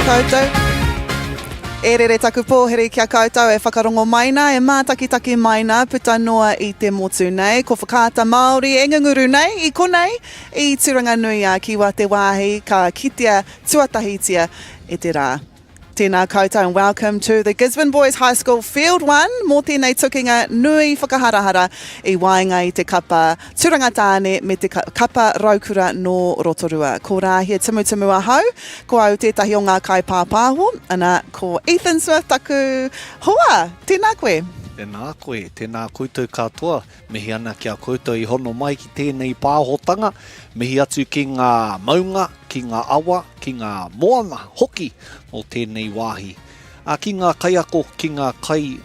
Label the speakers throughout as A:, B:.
A: koutou. E rere taku pōhere kia koutou e whakarongo maina, e mātakitaki maina, puta noa I te motu nei, ko whakaata Māori e nganguru nei, I konei, I Tauranga nui a kiwa te wāhi, ka kitea tuatahitia e te rā. Tēnā koutou and welcome to the Gisborne Boys High School Field 1. Mō tēnei tukinga nui whakaharahara I waenga I te kapa turangatāne me te kapa raukura no Rotorua. Ko rā hia timu ahau, ko au tētahi o ngā kai pāpāho, ana ko Ethan Smith taku hoa, tēnā koe.
B: Tēnā koe, tēnā koutou katoa, mihi ana kia koutou I hono mai ki tēnei pāhotanga, mihi atu ki ngā maunga, ki ngā awa, ki ngā moana, hoki o tēnei wāhi. Ki ngā kaiako, ki ngā kai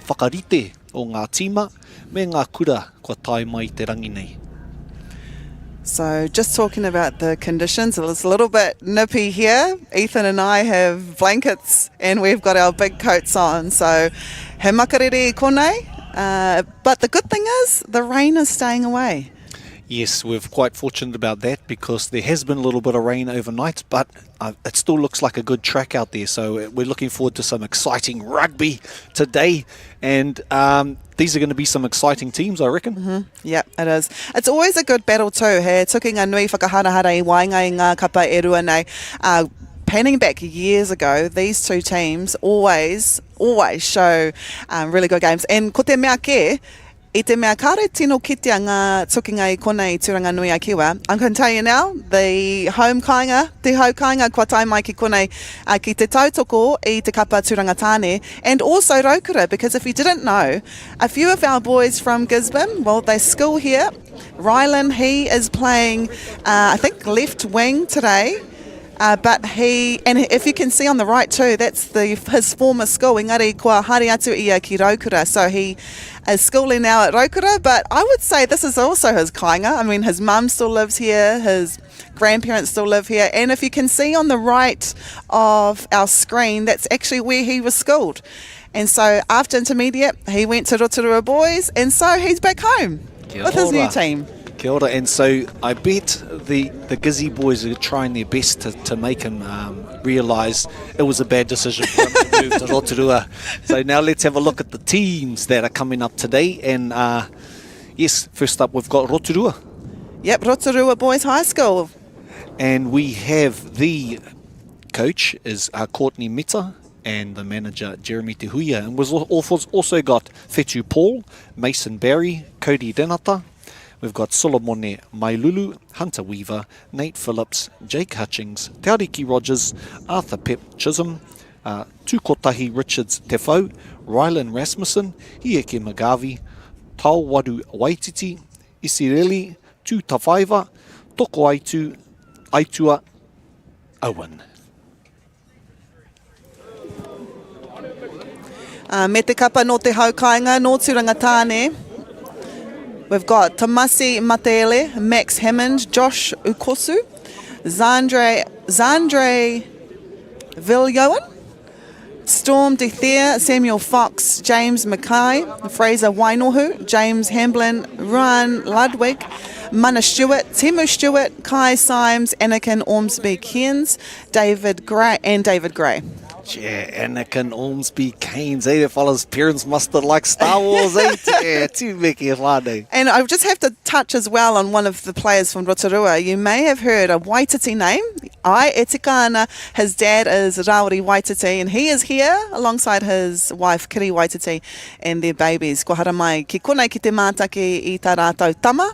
B: whakarite o ngā tīma, me ngā kura kua tai mai te rangi nei.
A: So just talking about the conditions, it's a little bit nippy here. Ethan and I have blankets and we've got our big coats on. So he makarere konei, but the good thing is the rain is staying away.
B: Yes, we're quite fortunate about that because there has been a little bit of rain overnight, but it still looks like a good track out there. So we're looking forward to some exciting rugby today. And these are going to be some exciting teams, I reckon.
A: Mm-hmm. Yeah, it is. It's always a good battle too. He tukinga nui whakaharahara I waenga I ngā kapa e rua nei. Panning back years ago, these two teams always show really good games. And ko te mea ke, I te mea kare tino kitea ngā tukinga I konei Tauranga nui a kiwa. I'm going to tell you now, the home kāinga, te hau kāinga kua tai mai ki konei ki te tautoko I te kapa turangatāne and also Raukura, because if you didn't know, a few of our boys from Gisborne, well, they school here. Rylan, he is playing, I think, left wing today. But and if you can see on the right too, that's his former school, Engari kua hari atu ia ki Raukura. So he is schooling now at Raukura, but I would say this is also his kāinga. I mean, his mum still lives here, his grandparents still live here, and if you can see on the right of our screen, that's actually where he was schooled. And so after intermediate, he went to Rotorua Boys, and so he's back home with his new team.
B: Kia ora. And so I bet the Gizzy boys are trying their best to make him realise it was a bad decision for him to move to Rotorua. So now let's have a look at the teams that are coming up today. And yes, first up we've got Rotorua.
A: Yep, Rotorua Boys High School.
B: And we have the coach is Courtney Mita and the manager Jeremy Te Huia. And we've also got Fetu Paul, Mason Barry, Cody Denata. We've got Solomone Mailulu, Hunter Weaver, Nate Phillips, Jake Hutchings, Tauriki Rogers, Arthur Pep Chisholm, Tukotahi Richards Tefau, Rylan Rasmussen, Hieke Magavi, Tauwadu Waititi, Isireli, Tutawhaiva, Toko Aitu, Aitua Owen.
A: Me te kapa no te haukainga, no turangatāne. We've got Tamasi Matele, Max Hammond, Josh Ukosu, Zandre Viljoen, Storm DeThea, Samuel Fox, James Mackay, Fraser Wainohu, James Hamblin, Ryan Ludwig, Mana Stewart, Temu Stewart, Kai Symes, Anakin Ormsby Cairns, David Gray.
B: Yeah, Anakin Ormsby Cairns, That fella's parents must have liked Star Wars, Yeah, too meki e whānau.
A: And I just have to touch as well on one of the players from Rotorua. You may have heard a Waititi name. Etikana. His dad is Rauri Waititi, and he is here alongside his wife, Kiri Waititi, and their babies. Ko hara mai ki konei ki te mātaki I tā rātou tama.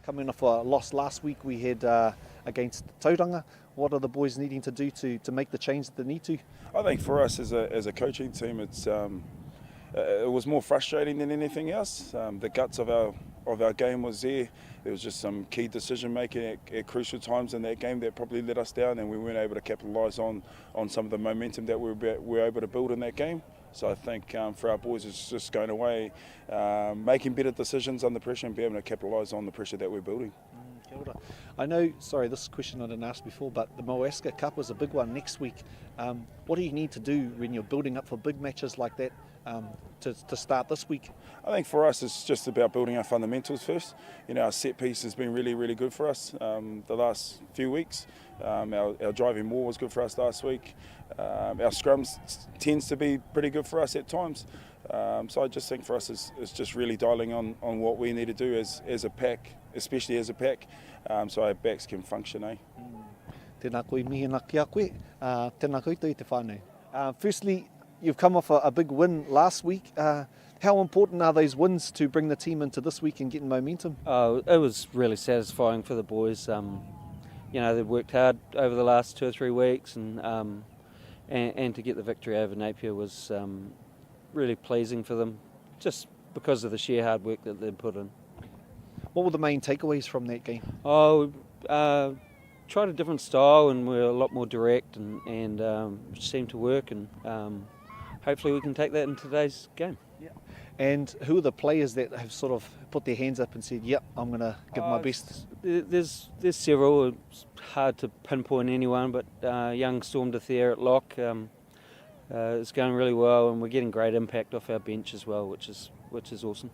B: Coming off a loss last week, we had against Tauranga. What are the boys needing to do to make the change that they need to?
C: I think for us as a coaching team, it was more frustrating than anything else. The guts of our game was there. There was just some key decision making at crucial times in that game that probably let us down, and we weren't able to capitalise on some of the momentum that we were able to build in that game. So I think for our boys, it's just going away, making better decisions under pressure and being able to capitalise on the pressure that we're building.
B: Kia ora. I know, sorry, this question I didn't ask before, but the Moaska Cup is a big one next week. What do you need to do when you're building up for big matches like that to start this week?
C: I think for us it's just about building our fundamentals first. You know, our set piece has been really, really good for us the last few weeks. Our driving more was good for us last week. Our scrums tends to be pretty good for us at times. So I just think for us it's just really dialing on what we need to do as a pack, especially as a pack, so our backs can function.
B: Tēnā koe mihi nā kia koe, tēnā koutou I te whānau. Firstly, you've come off a big win last week. How important are those wins to bring the team into this week and getting momentum?
D: It was really satisfying for the boys. You know, they've worked hard over the last 2 or 3 weeks, and to get the victory over Napier was really pleasing for them, just because of the sheer hard work that they've put in.
B: What were the main takeaways from that game?
D: Tried a different style, and we're a lot more direct, and which seemed to work, and hopefully we can take that in today's game.
B: Yeah. And who are the players that have sort of put their hands up and said, yep, I'm going to give my best?
D: There's several. It's hard to pinpoint anyone, but young Storm Dethier at lock is going really well, and we're getting great impact off our bench as well, which is awesome.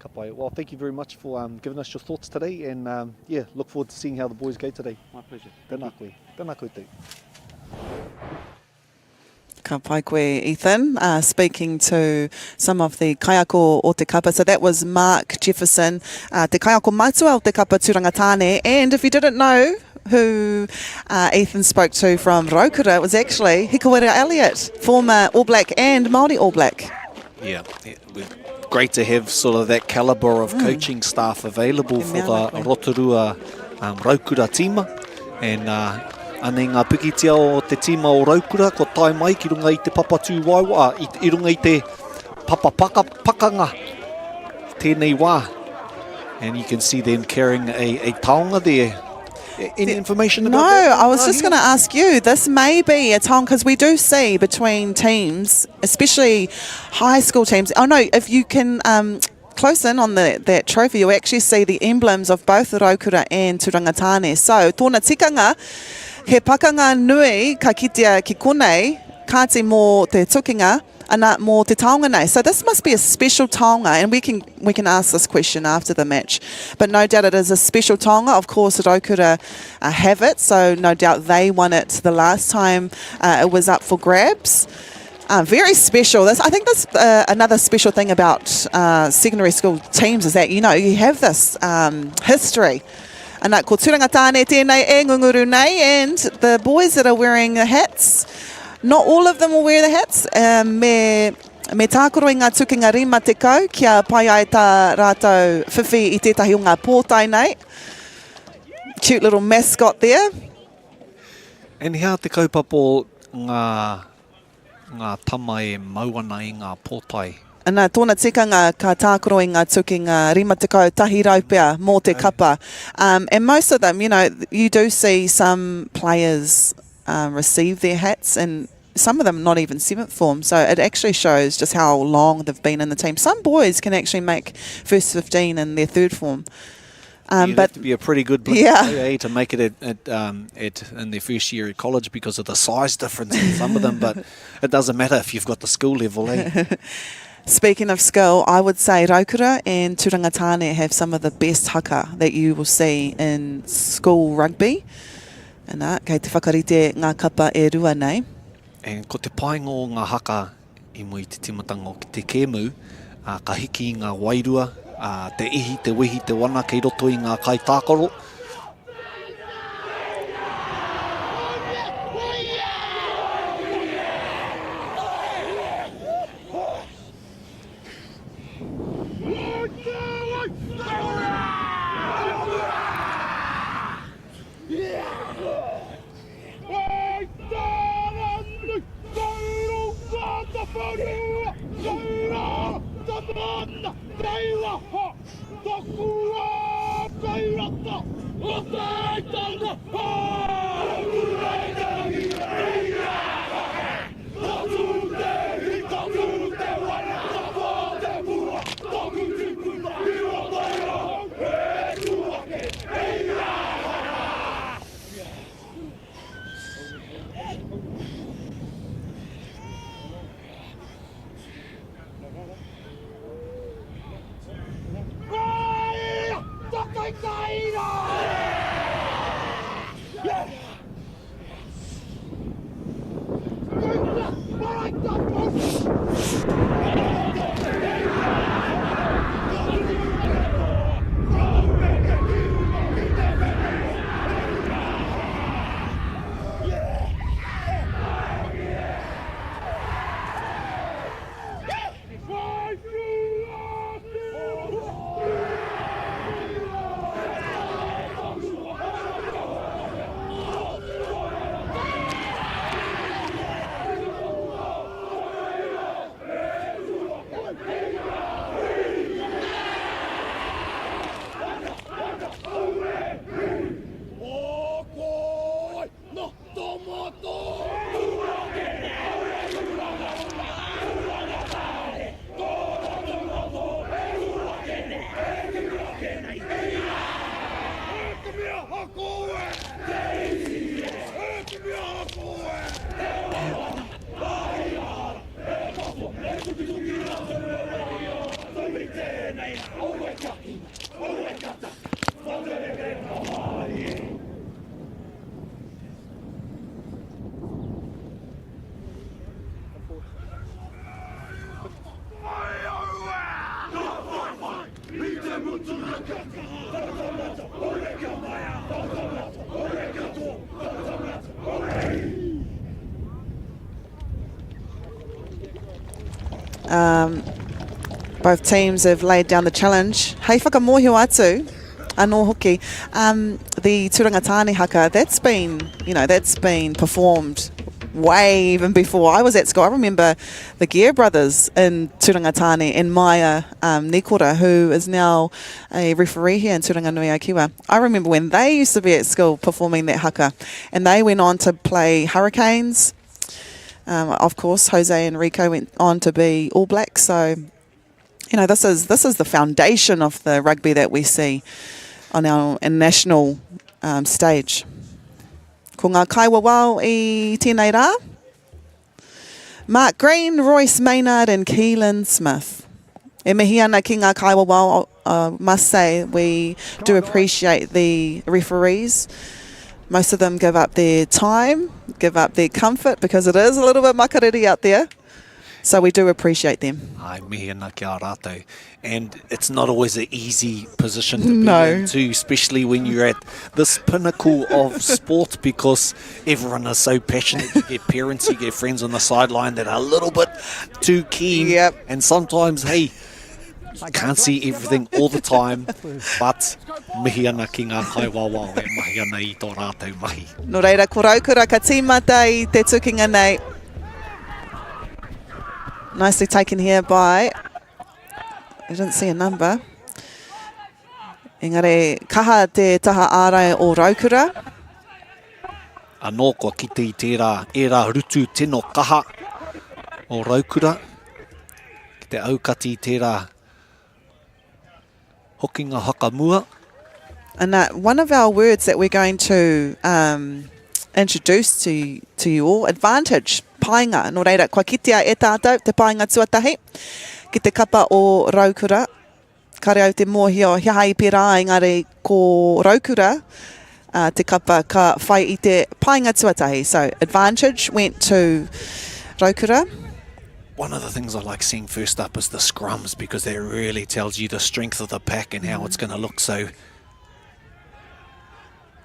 B: Ka pai. Well, thank you very much for giving us your thoughts today, and look forward to seeing how the boys go today.
D: My pleasure.
B: Tēnā koe. Tēnā koutou.
A: Ka pai koe, Ethan, speaking to some of the kaiako o te kapa. So that was Mark Jefferson, te kaiako matua o te kapa Turangatāne. And if you didn't know who Ethan spoke to from Rotorua, it was actually Hikawera Elliott, former All Black and Māori All Black.
B: Yeah, great to have sort of that calibre of coaching staff available for the Rotorua Raukura tīma. And anei ngā pikitia o te tīma o Raukura, ko tai mai ki runga I te papatū waiwa, I runga I te pakanga, tēnei wā. And you can see them carrying a taonga there. Any information about that?
A: No, I was just going to ask you, this may be a time, because we do see between teams, especially high school teams. Oh no, if you can close in on that trophy, you'll actually see the emblems of both Raukura and Turangatāne. So, tōna tikanga, he pakanga nui ka kitea ki konei, kāti mō te tukinga, ana mō te taonga nei. So this must be a special taonga, and we can ask this question after the match. But no doubt it is a special taonga. Of course, Raukura have it, so no doubt they won it the last time it was up for grabs. Very special. I think that's another special thing about secondary school teams is that, you know, you have this history. Ana ko Turangatāne tēnei e ngunguru nei, and the boys that are wearing the hats, not all of them will wear the hats. Me tākoro I ngā tukinga rima te kau, kia pai ai tā rātou whiwhi I tētahi o ngā pōtai nei. Cute little mascot there.
B: And how te kaupapa ngā tama e mauana I ngā pōtai?
A: Ana tōna tikanga ka tākoro I ngā tukinga rima te kau tahi raupea mō te kapa. And most of them, you know, you do see some players receive their hats, and some of them not even 7th form, so it actually shows just how long they've been in the team. Some boys can actually make first 15 in their 3rd form.
B: You'd have to be a pretty good
A: player
B: to make it in their first year at college because of the size difference in some of them, but it doesn't matter if you've got the school level, eh?
A: Speaking of skill, I would say Raukura and Turangatāne have some of the best haka that you will see in school rugby. Ana, kei te whakarite ngā kapa e rua nei.
B: And ko te painga o ngā haka I mo I te timatanga o te kēmu, ka hiki I ngā wairua, te ihi, te wehi, te wana, kei roto I ngā kai tākaro.
A: Both teams have laid down the challenge. Hei whakamohio atu, anō hoki. The Turangatani haka, that's been performed way even before I was at school. I remember the Gear brothers in Turangatani and Maya Nikora, who is now a referee here in Turanganui-a-Kiwa. I remember when they used to be at school performing that haka, and they went on to play Hurricanes. Of course, Jose and Rico went on to be All Blacks. So, this is the foundation of the rugby that we see on our national stage. Ko ngā kaiwawao I tēnei rā. Mark Green, Royce Maynard and Keelan Smith. E mihi ana ki ngā kaiwawao, must say we do appreciate the referees. Most of them give up their time, give up their comfort, because it is a little bit makariri out there. So we do appreciate them.
B: Ai, mihi ana kia rātou. And it's not always an easy position to be in too, especially when you're at this pinnacle of sport, because everyone is so passionate. You get parents, you get friends on the sideline that are a little bit too keen.
A: Yep.
B: And sometimes, hey, you can't see everything all the time, but mihi ana ki ngā kaiwawao e mahi ana I tō rātou mahi.
A: No reira, ko raukura ka tīmata I te tukinga nei. Nicely taken here by, I didn't see a number. Engare, kaha te taha ārai o Raukura.
B: Anō kua kite I tērā era rutu tino kaha o Raukura. Ki te aukati I tērā hokinga hakamua.
A: And one of our words that we're going to introduce to you all, advantage, painga. No reira, kua kitea e tātou, te painga tuatahi. Ki te kapa o Raukura. Ka reo te mōhio hiahai pērā, engari ko Raukura. Te kapa ka whai I te painga tuatahi. So advantage went to Raukura.
B: One of the things I like seeing first up is the scrums, because that really tells you the strength of the pack and how it's going to look. So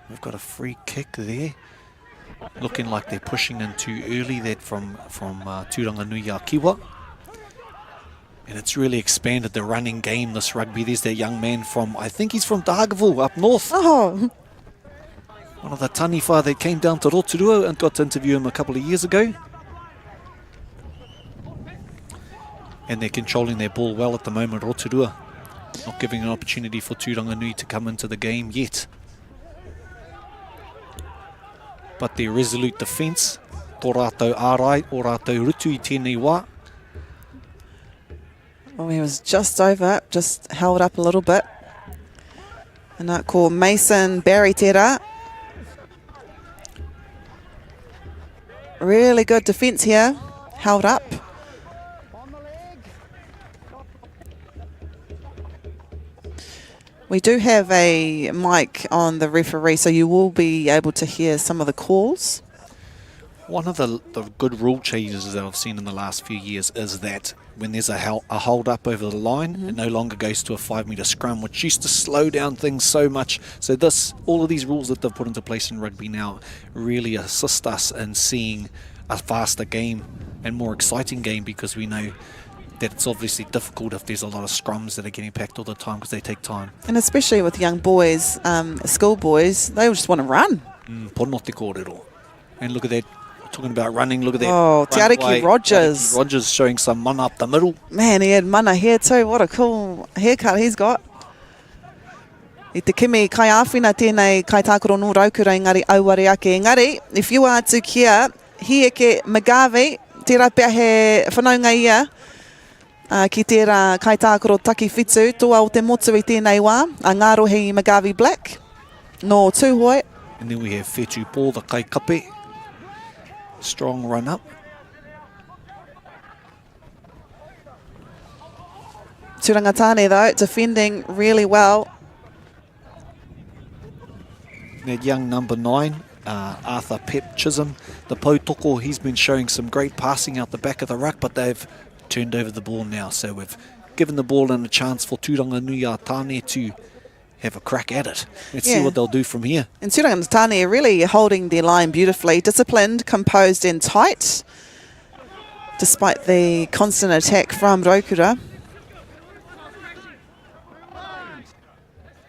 B: we've got a free kick there. Looking like they're pushing in too early, that from Turanganui-a-Kiwa. And it's really expanded the running game, this rugby. There's that young man from, I think he's from Dargaville, up north.
A: Oh.
B: One of the taniwha that came down to Rotorua and got to interview him a couple of years ago. And they're controlling their ball well at the moment, Rotorua. Not giving an opportunity for Turanganui to come into the game yet. But their resolute defence, tō rātou ārai, o rātou rutu I tēnei wā.
A: Well, he was just over, just held up a little bit. And that ko Mason Barry tērā. Really good defence here, held up. We do have a mic on the referee, so you will be able to hear some of the calls.
B: One of the good rule changes that I've seen in the last few years is that when there's a hold up over the line, it no longer goes to a 5 metre scrum, which used to slow down things so much. So all of these rules that they've put into place in rugby now really assist us in seeing a faster game and more exciting game, because we know that it's obviously difficult if there's a lot of scrums that are getting packed all the time because they take time.
A: And especially with young boys, schoolboys, they just want to run.
B: Pono te kōrero. And look at that, talking about running, look at that.
A: Oh, Te Ariki Rogers.
B: Te Ariki Rogers showing some mana up the middle.
A: Man, he had mana here too. What a cool haircut he's got. I te kimi kai āwhina tēnei kai tākoro nō raukura engari auare ake. Engari, if you are to kia, hieke Magavi, tērā pia he whanaunga ia, ki tērā kai tākoro taki whitu, toa o te motu i tēnei wā, a ngāro hei Magavi Black, no tūhoi.
B: And then we have Whetu Paul, the kai kape. Strong run up.
A: Turangatane though, defending really well.
B: That young number 9, Arthur Pep Chisholm, the Potoko, he's been showing some great passing out the back of the ruck, but they've turned over the ball now. So we've given the ball and a chance for Turanganui Tāne to have a crack at it. Let's see what they'll do from here.
A: And Turangatane are really holding their line beautifully, disciplined, composed and tight, despite the constant attack from Rotorua.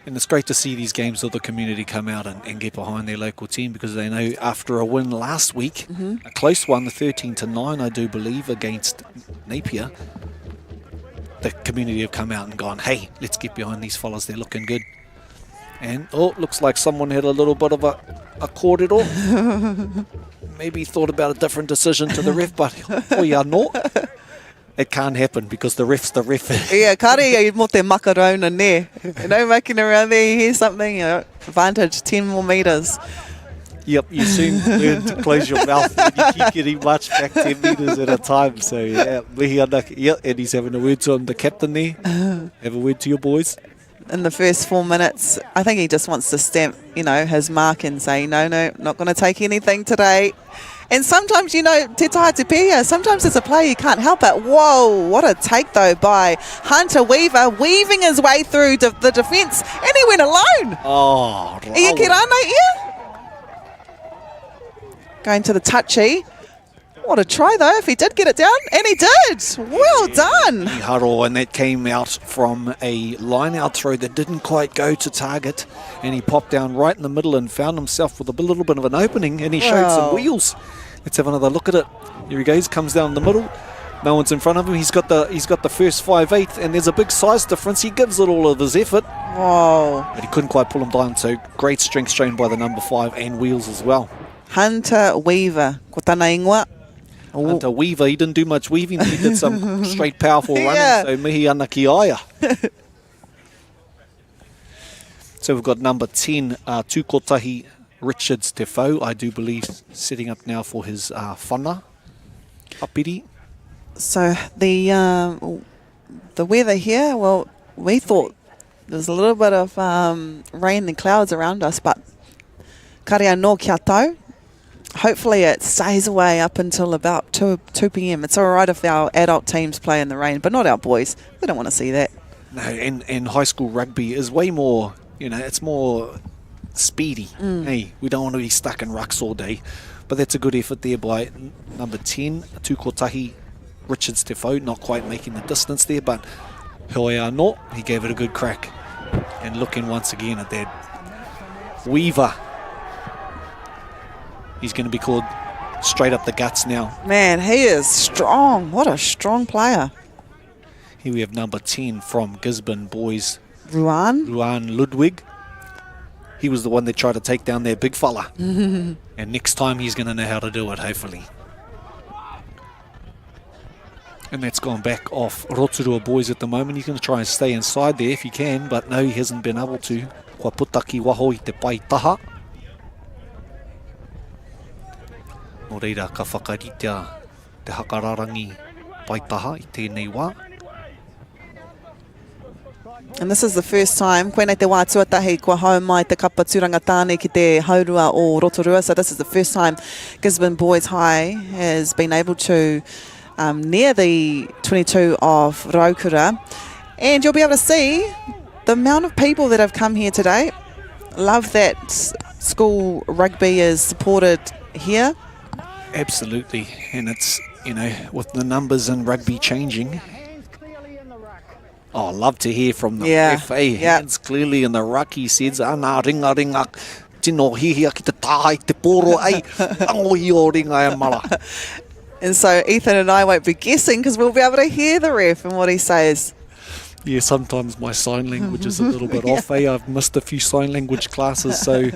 B: And it's great to see these games of the community come out and get behind their local team, because they know after a win last week, a close one, the 13-9, I do believe, against Napier, the community have come out and gone, hey, let's get behind these fellas, they're looking good. And, looks like someone had a little bit of a kōrero. Maybe thought about a different decision to the ref, but not. It can't happen because the ref's the ref.
A: Yeah, kare ia mo te makarona ne. You know, making around there, you hear something, advantage, 10 more metres.
B: Yep, you soon learn to close your mouth when you keep getting much back 10 metres at a time. So, mihi anake. Yeah, and he's having a word to him, the captain there. Have a word to your boys.
A: In the first 4 minutes, I think he just wants to stamp, his mark and say, no, not going to take anything today. And sometimes, te taha te pia, sometimes as a player you can't help it. Whoa, what a take though by Hunter Weaver, weaving his way through the defence, and he went alone.
B: Oh,
A: Ia ki rānei ia. Going to the touchy. What a try though, if he did get it down, and he did. Well done.
B: Haro, and that came out from a line-out throw that didn't quite go to target, and he popped down right in the middle and found himself with a little bit of an opening, and he showed some wheels. Let's have another look at it. Here he goes, comes down the middle. No one's in front of him. He's got the first 5'8", and there's a big size difference. He gives it all of his effort.
A: Whoa.
B: But he couldn't quite pull him down, so great strength shown by the number 5 and wheels as well.
A: Hunter Weaver, ko tana ingoa.
B: Hunter Weaver, he didn't do much weaving. He did some straight, powerful running, so mihi ana ki aia. So we've got number 10, Tūkotahi Richards Te Whau, I do believe, setting up now for his whana, Hapiri.
A: So the weather here, well, we thought there's a little bit of rain and clouds around us, but karea no kia tau. Hopefully it stays away up until about 2 p.m. It's all right if our adult teams play in the rain, but not our boys. We don't want to see that.
B: No, and high school rugby is way more, it's more speedy. Hey, we don't want to be stuck in rucks all day. But that's a good effort there by number 10, Tūkotahi Richards Te Whau, not quite making the distance there, but Hoi anō, he gave it a good crack. And looking once again at that Weaver. He's going to be called straight up the guts now.
A: Man, he is strong. What a strong player.
B: Here we have number 10 from Gisborne Boys.
A: Ruan
B: Ludwig. He was the one that tried to take down their big fella. And next time he's going to know how to do it, hopefully. And that's gone back off Rotorua Boys at the moment. He's going to try and stay inside there if he can, but no, he hasn't been able to. Kua putaki waho I te pai taha. No reira, ka whakaritea te hakararangi pai taha I tēnei wā.
A: And this is the first time, koe nei te wā tuatahi kua hau mai te kapa tūrangatāne ki te haurua o Rotorua. So this is the first time Gisborne Boys High has been able to near the 22 of Rotorua. And you'll be able to see the amount of people that have come here today. Love that school rugby is supported here.
B: Absolutely. And it's, you know, with the numbers in rugby changing. Oh, love to hear from the FA. Hands clearly in the ruck, he says, ana ringa ringa, tino hihia ki te tāhai te poro ai, angohi o ringa e mara.
A: And so Ethan and I won't be guessing because we'll be able to hear the ref and what he says.
B: Yeah, sometimes my sign language is a little bit off. I've missed a few sign language classes, so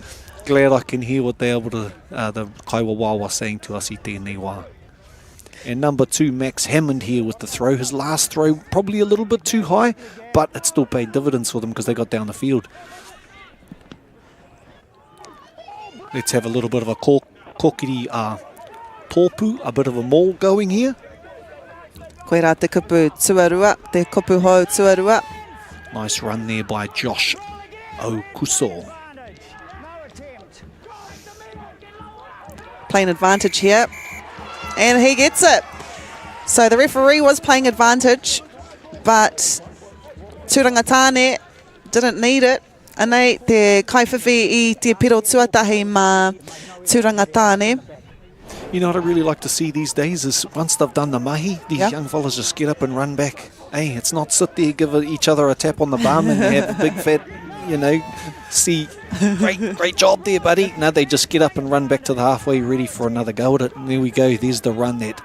B: glad I can hear what they're able to, the kaiwa wāwa saying to us i tēnei wā. And number 2, Max Hammond here with the throw. His last throw probably a little bit too high, but it still paid dividends for them because they got down the field. Let's have a little bit of a kokiri tōpu, a bit of a maul going here.
A: Koe rā te kupu tuarua, te kupu hou tuarua.
B: Nice run there by Josh Okuso.
A: Playing advantage here. And he gets it. So the referee was playing advantage, but Tūrangatāne didn't need it. Anei te kaiwhiwhi i te piro tuatahi ma Tūrangatāne.
B: You know what I really like to see these days is once they've done the mahi, these young fellas just get up and run back. Hey, it's not sit there, give each other a tap on the bum and have a big fat, you know, see, great job there, buddy. No, they just get up and run back to the halfway ready for another go at it. And there we go. There's the run that.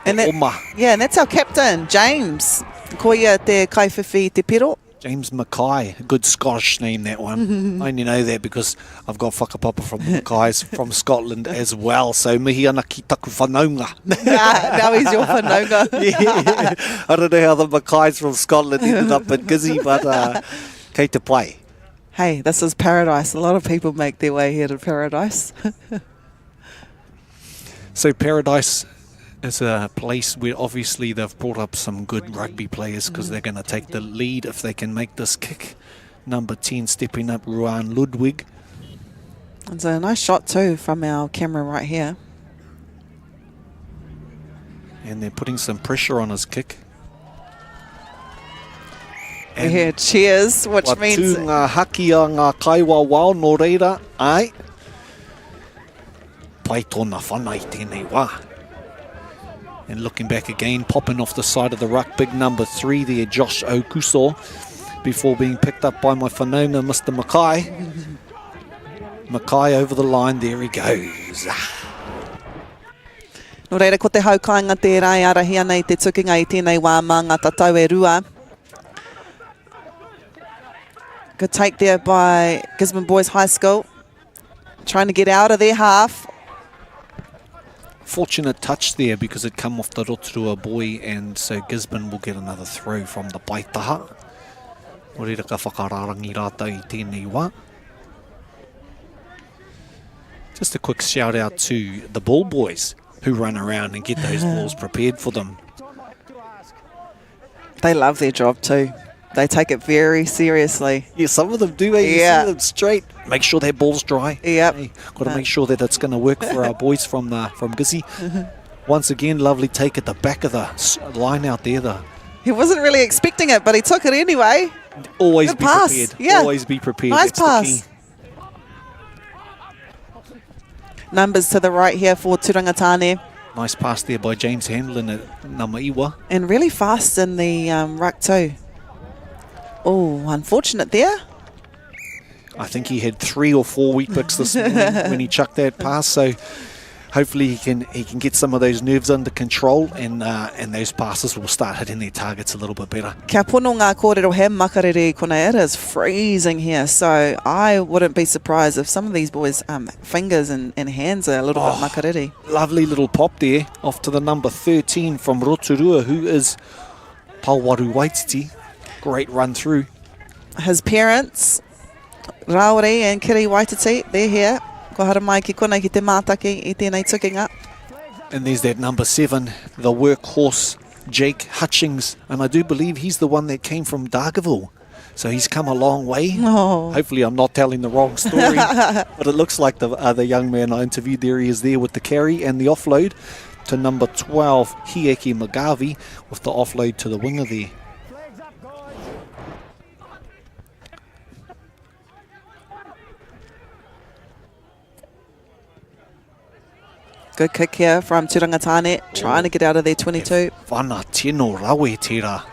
A: And and that's our captain, James. Koia te kaiwhiwhi te piro.
B: James Mackay, a good Scottish name, that one. I only know that because I've got whakapapa from the Mackays from Scotland as well. So mihi ana ki taku whanaunga.
A: Now he's your whanaunga.
B: Yeah. I don't know how the Mackays from Scotland ended up at Gizzy, but kei te play.
A: Hey, this is paradise. A lot of people make their way here to paradise.
B: So paradise is a place where obviously they've brought up some good rugby players because they're going to take the lead if they can make this kick. Number 10 stepping up, Ruan Ludwig.
A: It's a nice shot too from our camera right here.
B: And they're putting some pressure on his kick.
A: And we hear cheers, which means...
B: ngā haki a ngā kaiwa wao no reira, ai. Pai tōna whanai tēnei wā. And looking back again, popping off the side of the ruck, big number 3 there, Josh Okuso, before being picked up by my whanaunga, Mr. Mackay. Mackay over the line, there he goes.
A: No reira, ko te haukainga te rai arahia nei te tukinga i tēnei wā mā ngā tatau e rua. Good take there by Gisborne Boys High School. Trying to get out of their half.
B: Fortunate touch there because it come off the Rotorua boy, and so Gisborne will get another throw from the Paitaha. Reira ka whakararangi rātou i tēnei wā. Just a quick shout out to the ball boys who run around and get those balls prepared for them.
A: They love their job too. They take it very seriously.
B: Yeah, some of them do. You see them straight. Make sure their ball's dry.
A: Yep.
B: Hey, got to make sure that it's going to work for our boys from Gizzy. Once again, lovely take at the back of the line out there.
A: He wasn't really expecting it, but he took it anyway.
B: Always
A: Good
B: be
A: pass.
B: prepared.
A: Yeah.
B: Always be prepared.
A: Nice
B: That's
A: pass.
B: the key.
A: Numbers to the right here for Tūrangatāne.
B: Nice pass there by James Hamlin at Namaiwa.
A: And really fast in the ruck too. Oh, unfortunate there.
B: I think he had 3 or 4 wheat picks this morning when he chucked that pass. So hopefully he can get some of those nerves under control, and those passes will start hitting their targets a little bit better.
A: Kia pono ngā kōrero he makarere kona. It is freezing here, so I wouldn't be surprised if some of these boys' fingers and hands are a little bit makarere.
B: Lovely little pop there off to the number 13 from Rotorua, who is Pauwaru Waititi. Great run through.
A: His parents, Raori and Kiri Waititi, they're here. Ko hara mai ki kona ki te mātaki I tēnei tukinga.
B: And there's that number 7, the workhorse Jake Hutchings, and I do believe he's the one that came from Dargaville. So he's come a long way.
A: Oh.
B: Hopefully I'm not telling the wrong story. But it looks like the young man I interviewed there, he is there with the carry and the offload to number 12, Hieki Magavi, with the offload to the winger there.
A: Good kick here from Turangatane, trying to get out of their 22.
B: Whana tino rawe tira.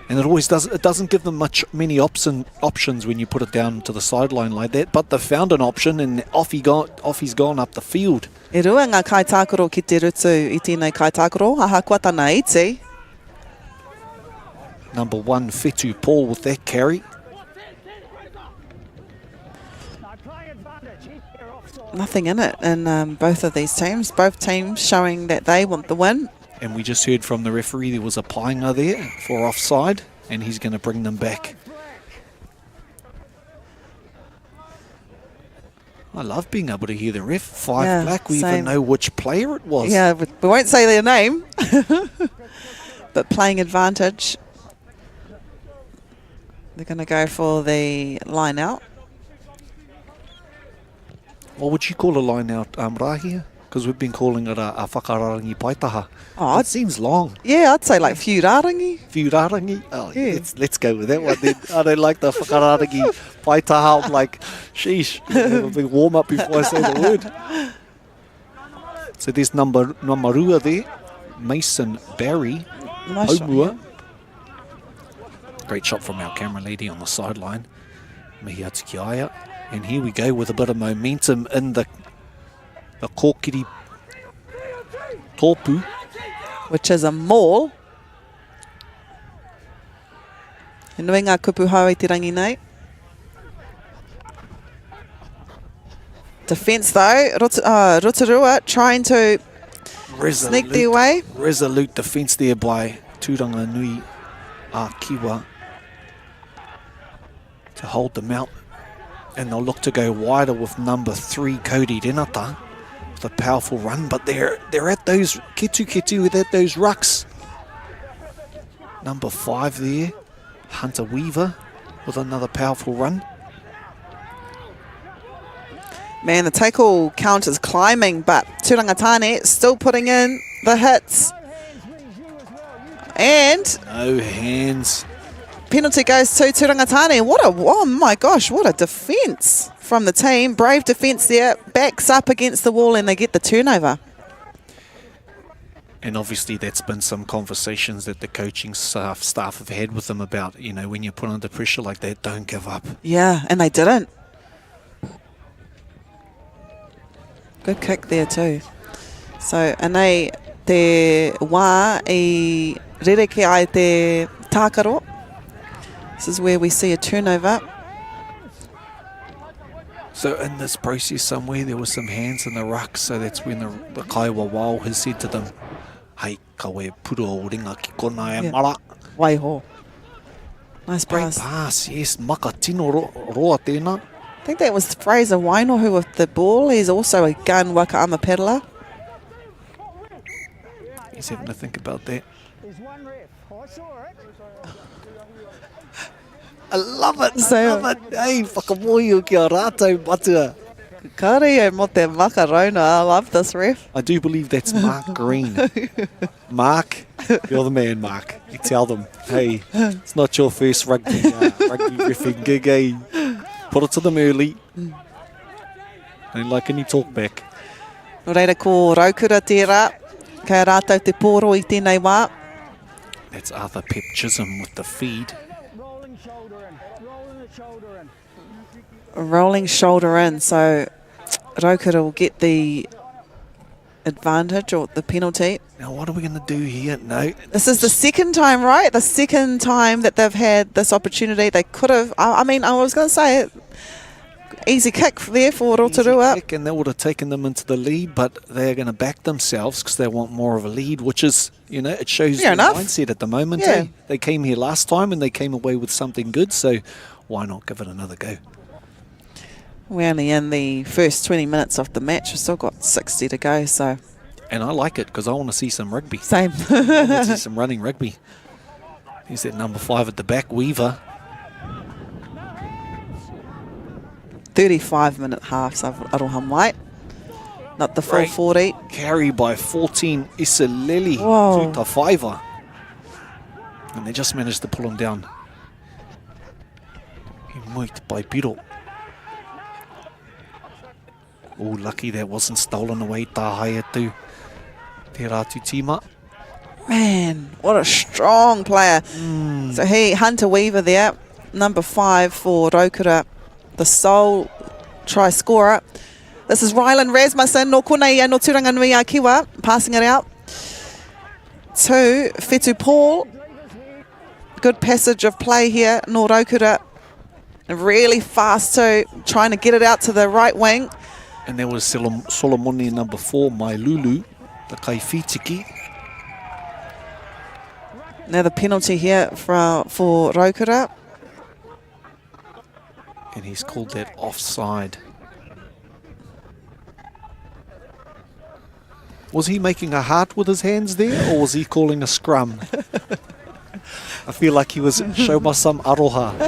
B: And it doesn't give them many options when you put it down to the sideline like that. But they found an option, and off he's gone up the field.
A: E rua ngā kaitākaro ki te rutu I tēnei kaitākaro, aha kua tana iti.
B: Number 1, Fetu Paul with that carry.
A: Nothing in it in both of these teams. Both teams showing that they want the win.
B: And we just heard from the referee there was a painga there for offside, and he's going to bring them back. I love being able to hear the ref. 5 black, we even know which player it was.
A: Yeah, we won't say their name. But playing advantage. They're going to go for the line out.
B: What would you call a line out, Rahia? Because we've been calling it a whakararangi paitaha.
A: Oh,
B: it seems long.
A: Yeah, I'd say like whiurarangi.
B: Whiurarangi? Oh,
A: yeah.
B: Let's go with that one then. I don't like the whakararangi paitaha. I'm like, sheesh, have a big warm-up before I say the word. So there's Namarua there, Mason Barry,
A: Nice
B: Homua. Great shot from our camera lady on the sideline, Mihi Atikiaia. And here we go with a bit of momentum in the Kōkiri Tōpu.
A: Which is a maul. E nui ngā kupu hau I te rangi nei. Defence though, Rotorua trying to sneak their way.
B: Resolute defence there by Tūranga Nui Kiwa to hold them out. And they'll look to go wider with number 3, Cody Renata, with a powerful run. But they're at those ketu, at those rucks. Number 5 there, Hunter Weaver, with another powerful run.
A: Man, the tackle count is climbing, but Turangatane still putting in the hits. And
B: no hands.
A: Penalty goes to Turangatane. Oh my gosh, what a defence from the team. Brave defence there, backs up against the wall and they get the turnover.
B: And obviously that's been some conversations that the coaching staff have had with them about, when you're put under pressure like that, don't give up.
A: Yeah, and they didn't. Good kick there too. So, anei te wā I rereke ai te tākaro. This is where we see a turnover.
B: So in this process somewhere there was some hands in the ruck, so that's when the Kaiwa Wao has said to them, "Hei, kawe puro o ringa ki kona e mara."
A: Waiho. Nice pass.
B: Great pass, yes. Maka tino roa tēnā.
A: I think that was Fraser Wainohu with the ball. He's also a gun waka ama peddler.
B: He's having to think about that.
E: There's one ref. I saw it.
B: I love it,
A: So-
B: love it. Hey, whakamoio ki a rātou matua.
A: Kare mo te makarona. I love this ref.
B: I do believe that's Mark Green. Mark, you're the man, Mark. You tell them, hey, it's not your first rugby riffing gig, eh? Put it to them early. Don't like any talk back.
A: No reira ko raukura tērā. Kei rātou te pōro I tēnei wā.
B: That's Arthur Pep Chisholm with the feed.
E: Rolling shoulder in. Rolling the shoulder in.
A: Rolling shoulder in. So Raukura will get the advantage or the penalty.
B: Now, what are we going to do here? No.
A: This is the second time, right? The second time that they've had this opportunity. They could have, I was going to say it. Easy kick there for Rotorua.
B: Easy kick, and that would have taken them into the lead, but they're going to back themselves because they want more of a lead, which is, it shows
A: Fair
B: their
A: enough.
B: mindset at the moment.
A: Yeah.
B: Eh? They came here last time and they came away with something good, so why not give it another go?
A: We're only in the first 20 minutes of the match. We've still got 60 to go, so.
B: And I like it because I want to see some rugby.
A: Same.
B: I want to see some running rugby. Here's that number 5 at the back, Weaver.
A: 35-minute halves of Aroha White. Not the full
B: Great
A: 40.
B: Carry by 14, Isileli
A: Whoa.
B: to Tawhaiva. And they just managed to pull him down. He moved by Biro. Oh, lucky that wasn't stolen away. Tahai atu. Te rātu tīma.
A: Man, what a strong player. So Hunter Weaver there, number 5 for Rotorua, the sole try scorer. This is Rylan Rasmussen, no Kunei no Tauranga Nui a Kiwa, passing it out to Fetu Paul. Good passage of play here, no Rotorua. Really fast too, trying to get it out to the right wing.
B: And there was Solomoni number 4, Mailulu, the Kaifitiki.
A: Now the penalty here for Rotorua.
B: And he's called that offside. Was he making a heart with his hands there, or was he calling a scrum? I feel like he was show us some aroha,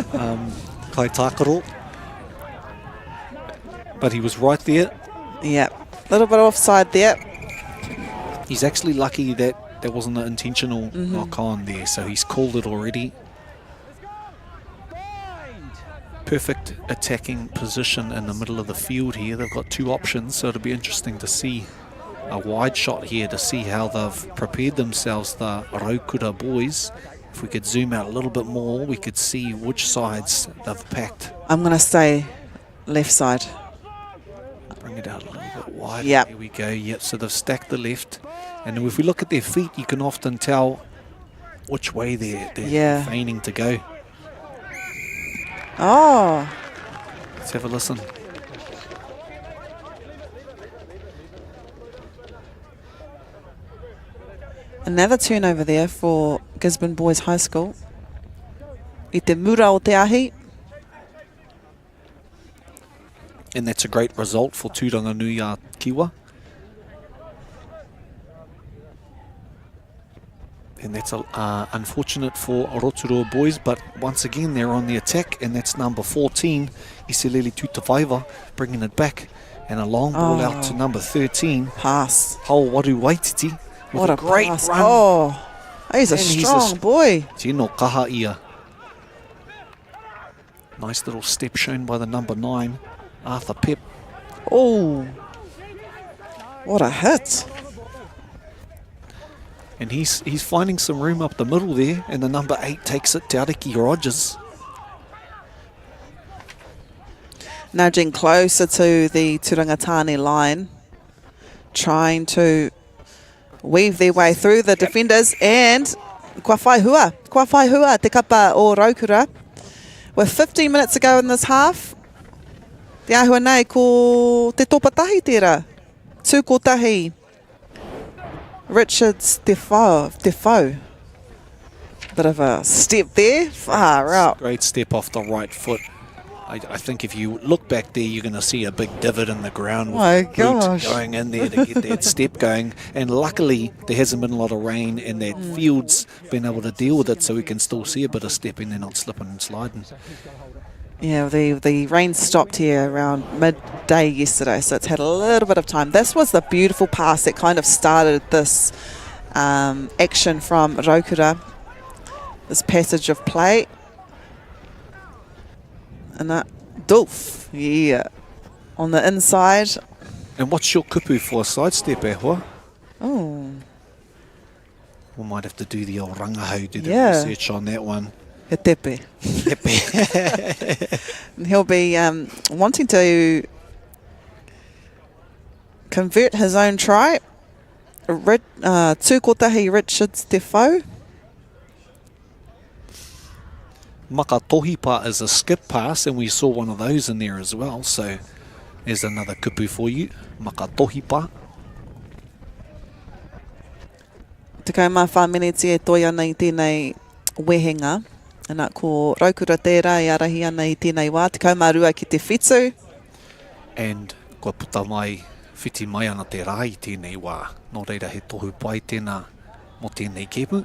B: kai takaro. But he was right there.
A: Yeah, a little bit offside there.
B: He's actually lucky that there wasn't an intentional knock on there, so he's called it already. Perfect attacking position in the middle of the field here. They've got 2 options, so it'll be interesting to see a wide shot here to see how they've prepared themselves, the Rotorua boys. If we could zoom out a little bit more, we could see which sides they've packed.
A: I'm going to say left side.
B: Bring it out a little bit wider.
A: Yep.
B: Here we go. Yep, so they've stacked the left. And if we look at their feet, you can often tell which way they're feigning to go.
A: Oh,
B: Let's have a listen.
A: another turnover there for Gisborne Boys High School. I te mura o te ahi.
B: And that's a great result for Tauranga Nui a Kiwa. And that's unfortunate for Rotorua boys, but once again they're on the attack, and that's number 14, Isileli Tutawaiva, bringing it back. And a long ball out to number 13,
A: Pass.
B: Hauwaru Waititi.
A: What a
B: great
A: pass.
B: run.
A: Oh, he's a
B: And
A: strong boy.
B: Tino kaha ia. Nice little step shown by the number 9, Arthur Pep.
A: Oh, what a hit.
B: And he's finding some room up the middle there, and the number 8 takes it to Ariki Rogers.
A: Nudging closer to the Turangatani line, trying to weave their way through the defenders, and kua whai hua, te kapa o Rotorua. With 15 minutes to go in this half, te ahua nei ko te topatahi tērā, tū kotahi. Richards Defoe. Bit of a step there, far out.
B: Great step off the right foot. I think if you look back there, you're going to see a big divot in the ground with
A: My
B: the boot
A: gosh.
B: going in there to get that step going. And luckily, there hasn't been a lot of rain, and that field's been able to deal with it, so we can still see a bit of stepping. They're not slipping and sliding.
A: Yeah, the rain stopped here around midday yesterday, so it's had a little bit of time. This was the beautiful pass that kind of started this action from Rotorua, this passage of play. And that doof, yeah, on the inside.
B: And what's your kupu for a sidestep, Ehua?
A: Oh,
B: We might have to do the old rangahau, do the
A: Yeah.
B: research on that one.
A: he tepe. And he'll be wanting to convert his own try. Tū kotahi Richards Defoe.
B: Maka tohipa is a skip pass, and we saw one of those in there as well. So there's another kupu for you. Maka tohipa.
A: Te kaumā whāmeneti e toi ana i tēnei wehenga. Ana ko Rotorua tērā i arahi ana i tēnei wā. Te kaumā rua ki te whetū.
B: And kua puta mai whiti mai ana te rā I tēnei wā. Nō reira he tohu pai tēnā mo tēnei kepu.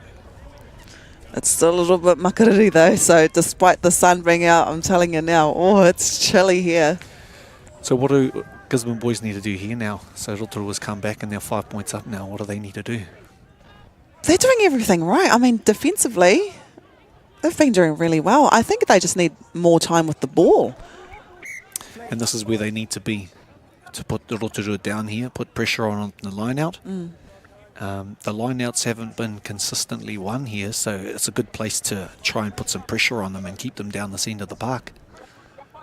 A: It's still a little bit makariri though, so despite the sun being out, I'm telling you now, oh, it's chilly here.
B: So what do Gisborne Boys need to do here now? So Rotorua's come back and they're 5 points up now. What do they need to do?
A: They're doing everything right. I mean, defensively, they've been doing really well. I think they just need more time with the ball.
B: And this is where they need to be, to put the Rotorua down here, put pressure on the line-out. The line-outs haven't been consistently won here, so it's a good place to try and put some pressure on them and keep them down this end of the park.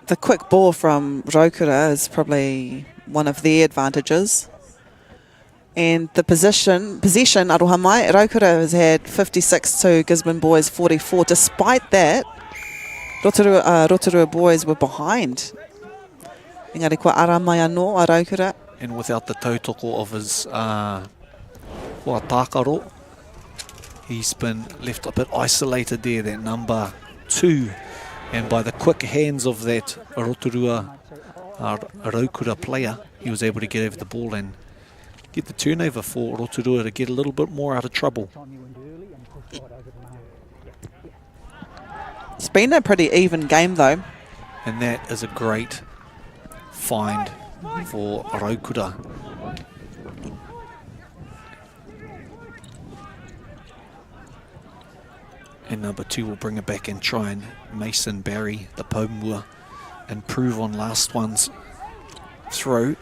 A: The quick ball from Rotorua is probably one of their advantages. And the possession, aroha mai, Rotorua has had 56 to Gisborne Boys 44. Despite that, Rotorua Boys were behind. Engari kua ara mai anō a Rotorua.
B: And without the tautoko of his Kua Tākaro, he's been left a bit isolated there, that number 2. And by the quick hands of that Rotorua Raukura player, he was able to get over the ball and get the turnover for Rotorua to get a little bit more out of trouble.
A: It's been a pretty even game though.
B: And that is a great find for Raukura. And number 2 will bring it back and try and Mason Barry, the Pomua, improve on last one's throw.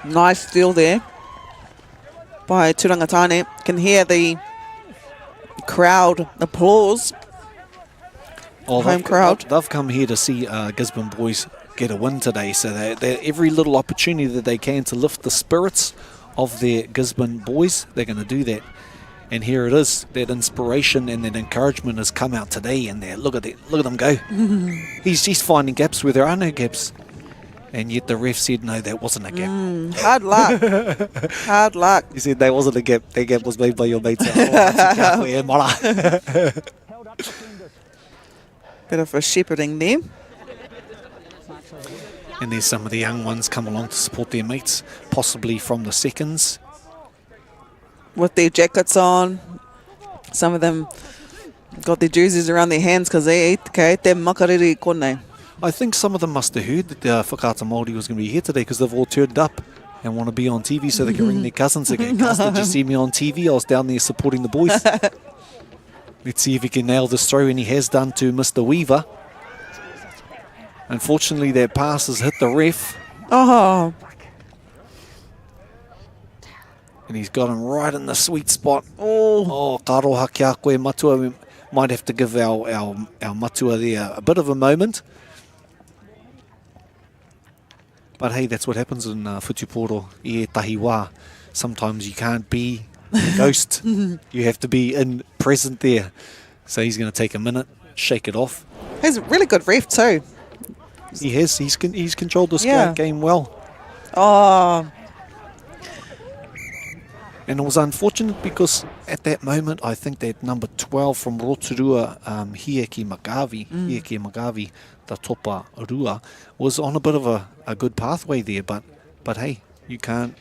A: Nice steal there by Turangatane. Can hear the crowd applause. Home crowd.
B: They've come here to see Gisborne Boys get a win today, so they're every little opportunity that they can to lift the spirits of their Gisborne Boys, they're going to do that. And here it is, that inspiration and that encouragement has come out today, and look at them go. He's finding gaps where there are no gaps. And yet the ref said, no, that wasn't a gap.
A: Hard luck. Hard luck.
B: He said, that wasn't a gap. That gap was made by your mates.
A: Bit of a shepherding there.
B: And there's some of the young ones come along to support their mates, possibly from the seconds.
A: With their jackets on. Some of them got their jerseys around their hands because they ate te makariri konei.
B: I think some of them must have heard that Whakaata Māori was going to be here today because they've all turned up and want to be on TV so they can ring their cousins again. Cuz, did you see me on TV? I was down there supporting the boys. Let's see if he can nail this throw, and he has done to Mr. Weaver. Unfortunately, that pass has hit the ref.
A: Oh.
B: And he's got him right in the sweet spot. Oh, karoha kia koe matua. We might have to give our matua there a bit of a moment. But hey, that's what happens in Whutupōro, I tahi wā. Sometimes you can't be a ghost. You have to be in present there. So he's going to take a minute, shake it off.
A: He's a really good ref too.
B: He has. He's controlled this game well.
A: Oh.
B: And it was unfortunate because at that moment, I think that number 12 from Rotorua, Hieki Magavi, the Topa Rua, was on a bit of a good pathway there. But hey, you can't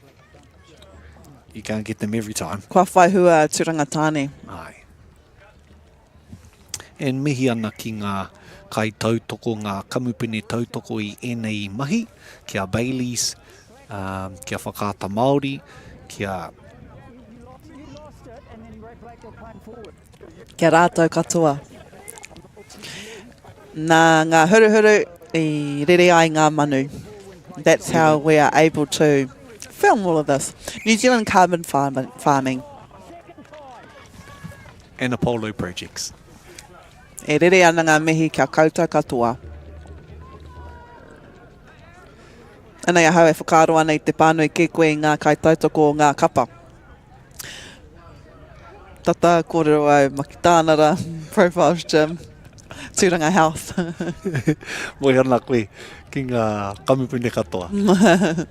B: get them every time.
A: Kua whaihua Turangatane.
B: Ai. And mihi ana ki ngā kai tautoko, ngā kamupene tautoko I enei mahi, kia Baileys, kia Whakaata Māori, kia
A: Kia rātou katoa. Nā ngā huruhuru I rere ai ngā manu. That's how we are able to film all of this. New Zealand carbon farming.
B: and Apollo projects.
A: E rere ana ngā mihi kia koutou katoa. Ana ia hau e whakaaro ana I te pānui ke koe ngā kaitautoko o ngā kapa. Tata, kōrero au, maki tānara, Profiles Gym, Tūranga Health.
B: Moi ana koe ki ngā kamupune katoa.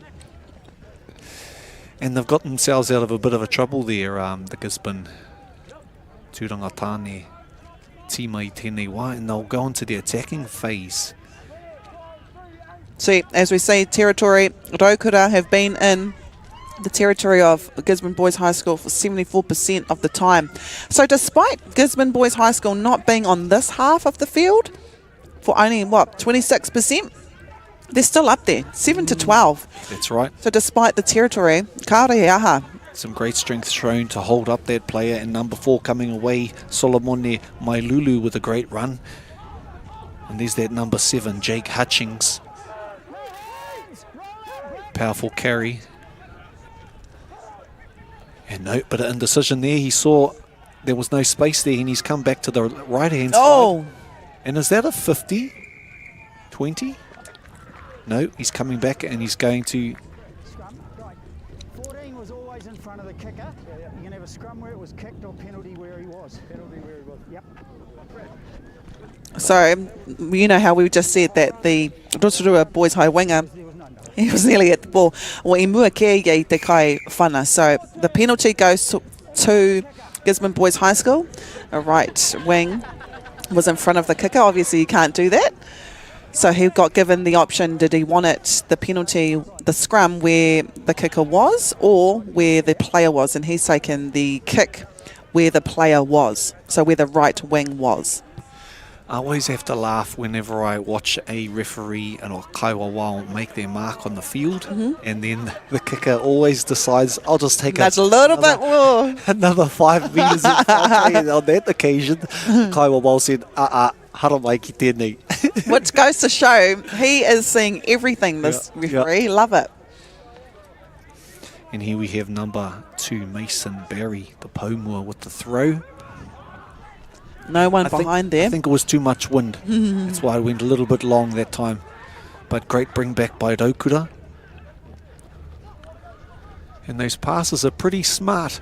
B: And they've got themselves out of a bit of a trouble there, the Gisborne Tūranga Tāne tima I tēnei wā, and they'll go into the attacking phase.
A: See, as we see, territory, Rotorua have been in the territory of Gisborne Boys High School for 74% of the time. So despite Gisborne Boys High School not being on this half of the field for only, 26%, they're still up there, 7 to 12.
B: That's right.
A: So despite the territory, kāore aha.
B: Some great strength shown to hold up that player, and number 4 coming away, Solomone Mailulu with a great run. And there's that number 7, Jake Hutchings. Powerful carry. And no, but an indecision there. He saw there was no space there, and he's come back to the right-hand side. And is that a 50? 20? No, he's coming back, and he's going to...
E: Scrum, right. 14 was always in front of the kicker. You can have a scrum where it was kicked or penalty where he was. Penalty where he was. Yep.
A: So, you know how we just said that the Rotorua Boys High winger, he was nearly at the ball. Well, I mua ke i te kai whana. So, the penalty goes to Gisborne Boys High School. A right wing was in front of the kicker. Obviously, you can't do that. So, he got given the option, did he want it, the penalty, the scrum where the kicker was or where the player was. And he's taken the kick where the player was. So, where the right wing was.
B: I always have to laugh whenever I watch a referee and a kaiwa wao make their mark on the field, and then the kicker always decides, I'll just take
A: That's a little bit more.
B: another 5 metres in front. And on that occasion, kaiwa wao said, hara mai ki tēnei.
A: Which goes to show he is seeing everything, this referee. Love it.
B: And here we have number 2, Mason Barry, the Pomua with the throw.
A: No one behind
B: I
A: there.
B: think it was too much wind. That's why it went a little bit long that time. But great bring back by Rotorua. And those passes are pretty smart.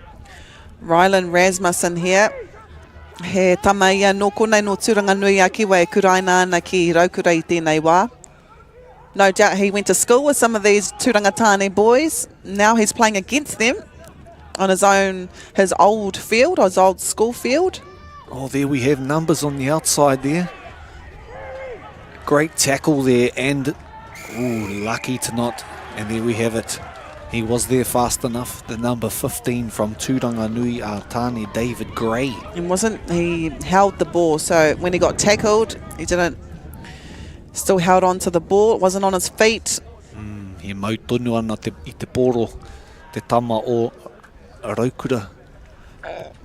A: Rylan Rasmussen here. He tamaia no konei no tūranga nui a ki wai kuraina ana ki Rotorua I tēnei wā. No doubt he went to school with some of these Tūrangatāne boys. Now he's playing against them on his old field, his old school field.
B: Oh, there we have numbers on the outside there. Great tackle there, and lucky to not. And there we have it. He was there fast enough. The number 15 from Tūranga Nui Tāne, David Gray.
A: He held the ball, so when he got tackled, he still held on to the ball. It wasn't on his feet.
B: He mau tonu ana I te poro, te tama o Rotorua.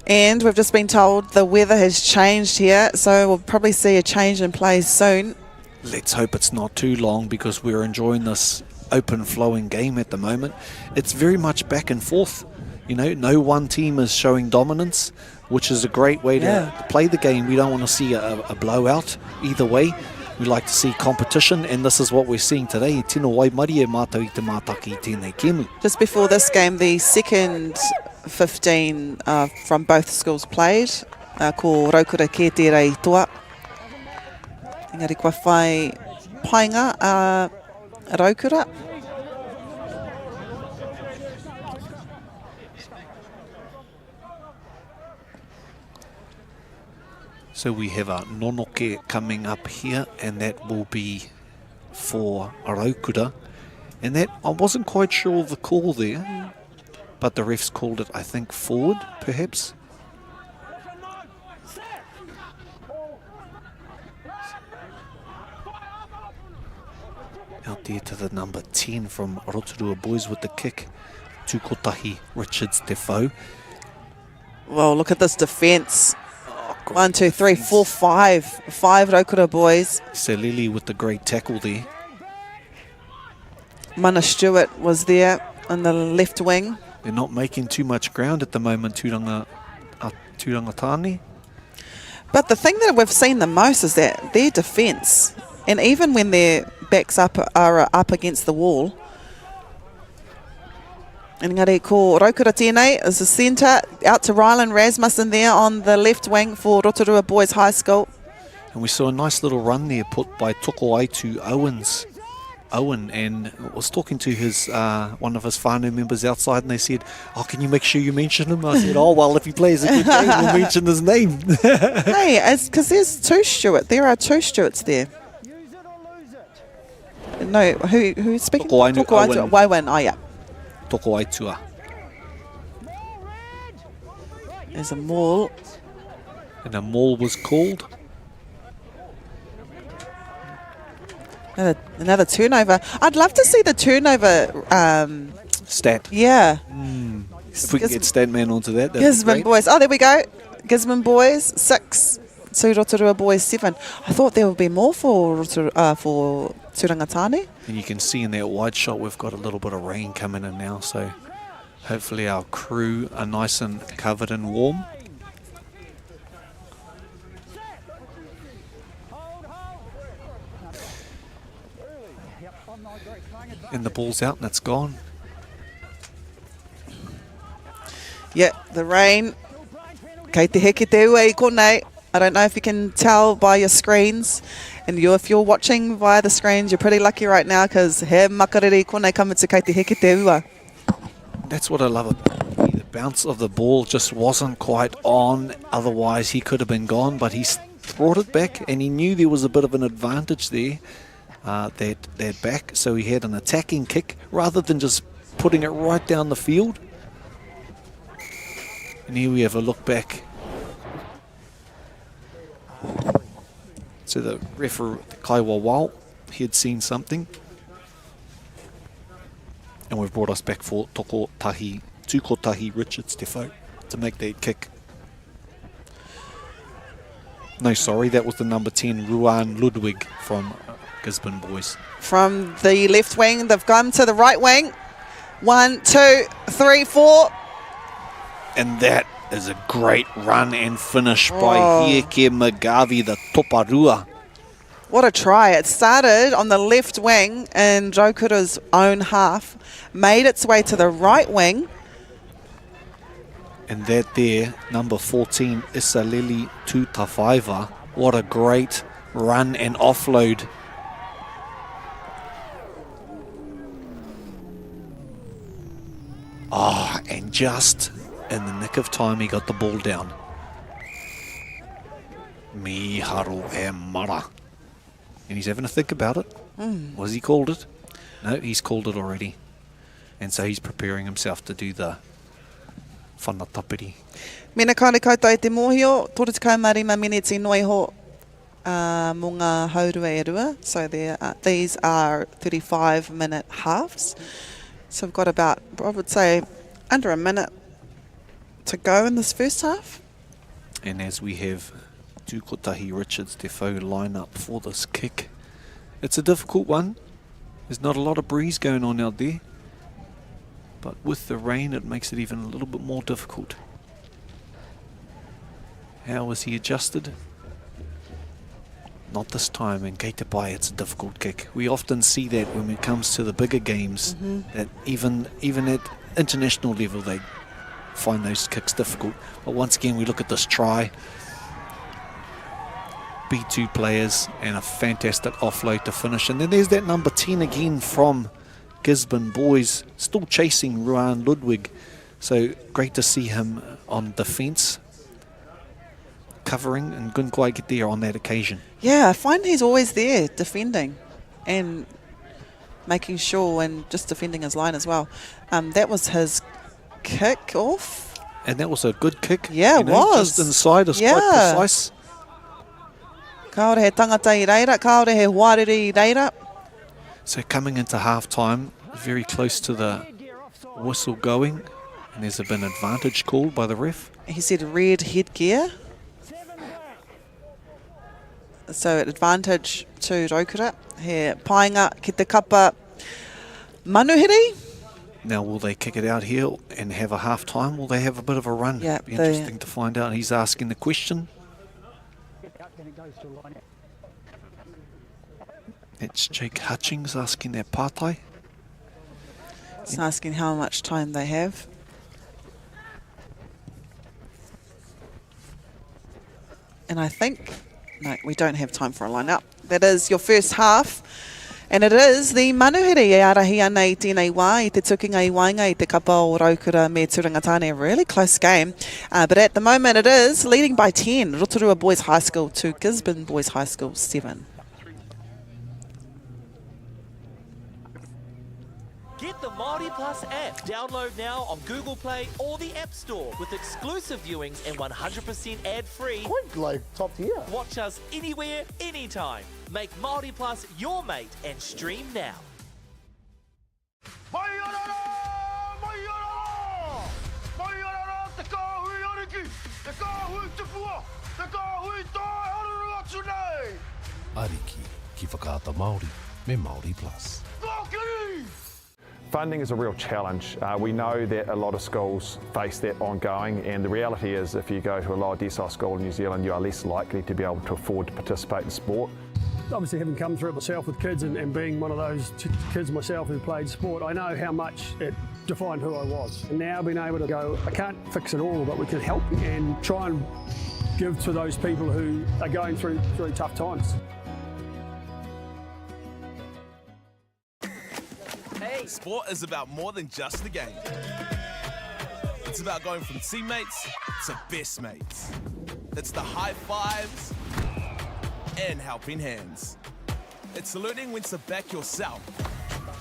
A: And we've just been told the weather has changed here, so we'll probably see a change in play soon.
B: Let's hope it's not too long, because we're enjoying this open flowing game at the moment. It's very much back and forth. You know, no one team is showing dominance, which is a great way to play the game. We don't want to see a blowout either way. We like to see competition, and this is what we're seeing today. Tino wai mari e mātou I te mātaki I tēnei kemu.
A: Just before this game, the second 15 from both schools played. Ko Rotorua ke te rei toa. Engari kua whai painga Rotorua.
B: So we have a nonoke coming up here, and that will be for Rotorua. And that, I wasn't quite sure of the call there, but the refs called it, I think, forward, perhaps. Out there to the number 10 from Rotorua Boys with the kick. Tukotahi Richards te whau.
A: Well, look at this defence. 1, 2, 3, 4, 5. 5 Rotorua boys.
B: Selili with the great tackle there.
A: Mana Stewart was there on the left wing.
B: They're not making too much ground at the moment, Tūrangatāne.
A: But the thing that we've seen the most is that their defence, and even when their backs are up against the wall. Engari ko Rotorua tēnei is the centre, out to Rylan Rasmussen there on the left wing for Rotorua Boys High School.
B: And we saw a nice little run there put by Toko Aitu Owens. Owen, and was talking to his one of his whānau members outside, and they said, "Oh, can you make sure you mention him?" I said, "Oh, well, if he plays a good game, we'll mention his name."
A: Hey, it's because there's two Stuart. There are two Stuarts there.
E: Use it or lose it.
A: No, who's speaking?
B: Toko Ainu, Owen.
A: Waiwan, oh yeah.
B: Toko Aitua.
E: More red. Right,
A: There's a maul.
B: And a maul was called.
A: Another turnover. I'd love to see the turnover.
B: Stat.
A: Yeah.
B: If we can get Statman onto that, that'd be
A: Gisborne
B: great.
A: Boys. Oh, there we go. Gisborne Boys 6 to Rotorua Boys 7. I thought there would be more for Turangatani.
B: And you can see in that wide shot we've got a little bit of rain coming in now, so hopefully our crew are nice and covered and warm. And the ball's out and it's gone.
A: Yeah, the rain. Kei te heke te ua I konei. I don't know if you can tell by your screens. And if you're watching via the screens, you're pretty lucky right now because he makariri konei kamutu kei te heke te ua.
B: That's what I love about him. The bounce of the ball just wasn't quite on. Otherwise, he could have been gone, but he brought it back and he knew there was a bit of an advantage there. That back, so he had an attacking kick rather than just putting it right down the field. And here we have a look back. So the referee, Kaiwa Wau, he had seen something. And we've brought us back for Tukotahi Richards Defo to make that kick. No, sorry, that was the number 10, Ruan Ludwig from Gisborne Boys.
A: From the left wing, they've gone to the right wing. 1, 2, 3, 4.
B: And that is a great run and finish by Hieke Magavi, the Toparua.
A: What a try. It started on the left wing in Jokura's own half, made its way to the right wing.
B: And that there, number 14, Isaleli Tutawhaiva. What a great run and offload. And just in the nick of time, he got the ball down. Miharu e Mara. And he's having to think about it. Was he called it? No, he's called it already. And so he's preparing himself to do the whanatapiri.
A: Mena kaore koutou e te mōhio, 35 minutes I noi ho mō ngā haurua e rua. So these are 35-minute halves. So we've got about, I would say, under a minute to go in this first half.
B: And as we have Tukotahi Richards Defo line up for this kick, it's a difficult one. There's not a lot of breeze going on out there. But with the rain, it makes it even a little bit more difficult. How was he adjusted? Not this time, and kei te pai, it's a difficult kick. We often see that when it comes to the bigger games, that even at international level, they find those kicks difficult. But once again, we look at this try. B2 players and a fantastic offload to finish. And then there's that number 10 again from Gisborne Boys, still chasing Ruan Ludwig. So great to see him on defence, covering, and couldn't quite get there on that occasion.
A: Yeah, I find he's always there defending and making sure and just defending his line as well. That was his kick off.
B: And that was a good kick.
A: Yeah, it was.
B: Just inside, it's quite precise.
A: Kaore he tangata I reira, kaore he huarere I reira.
B: So coming into half-time, very close to the whistle going, and there's been advantage called by the ref.
A: He said red headgear. So advantage to Rotorua. He painga ki te kapa manuhiri.
B: Now will they kick it out here and have a half-time? Will they have a bit of a run?
A: Yeah,
B: be interesting to find out. He's asking the question. It's Jake Hutchings asking that pātai.
A: He's asking how much time they have. And I think, no, we don't have time for a line-up. That is your first half. And it is the manuhere e arahi ana I tēnei wā I te tukinga I wainga I te kapa o Rotorua me Turangatane. A really close game. But at the moment it is leading by 10. Rotorua Boys High School to Gisborne Boys High School 7.
F: Get the Māori Plus app. Download now on Google Play or the App Store with exclusive viewings and 100% ad-free.
G: Quite like top tier.
F: Watch us anywhere, anytime. Make Māori Plus your mate and stream now.
G: Mai orara! Mai orara! Mai orara! Te kāhui ariki! Te kāhui tupua! Te kāhui tai haruru atu nei!
H: Ariki, ki whakaata Māori, me Māori Plus.
G: Kākiri!
I: Funding is a real challenge. We know that a lot of schools face that ongoing, and the reality is if you go to a lower decile school in New Zealand, you are less likely to be able to afford to participate in sport.
J: Obviously, having come through it myself with kids and being one of those kids myself who played sport, I know how much it defined who I was. And now being able to go, I can't fix it all, but we can help and try and give to those people who are going through really tough times.
K: Sport is about more than just the game. It's about going from teammates to best mates. It's the high fives and helping hands. It's learning when to back yourself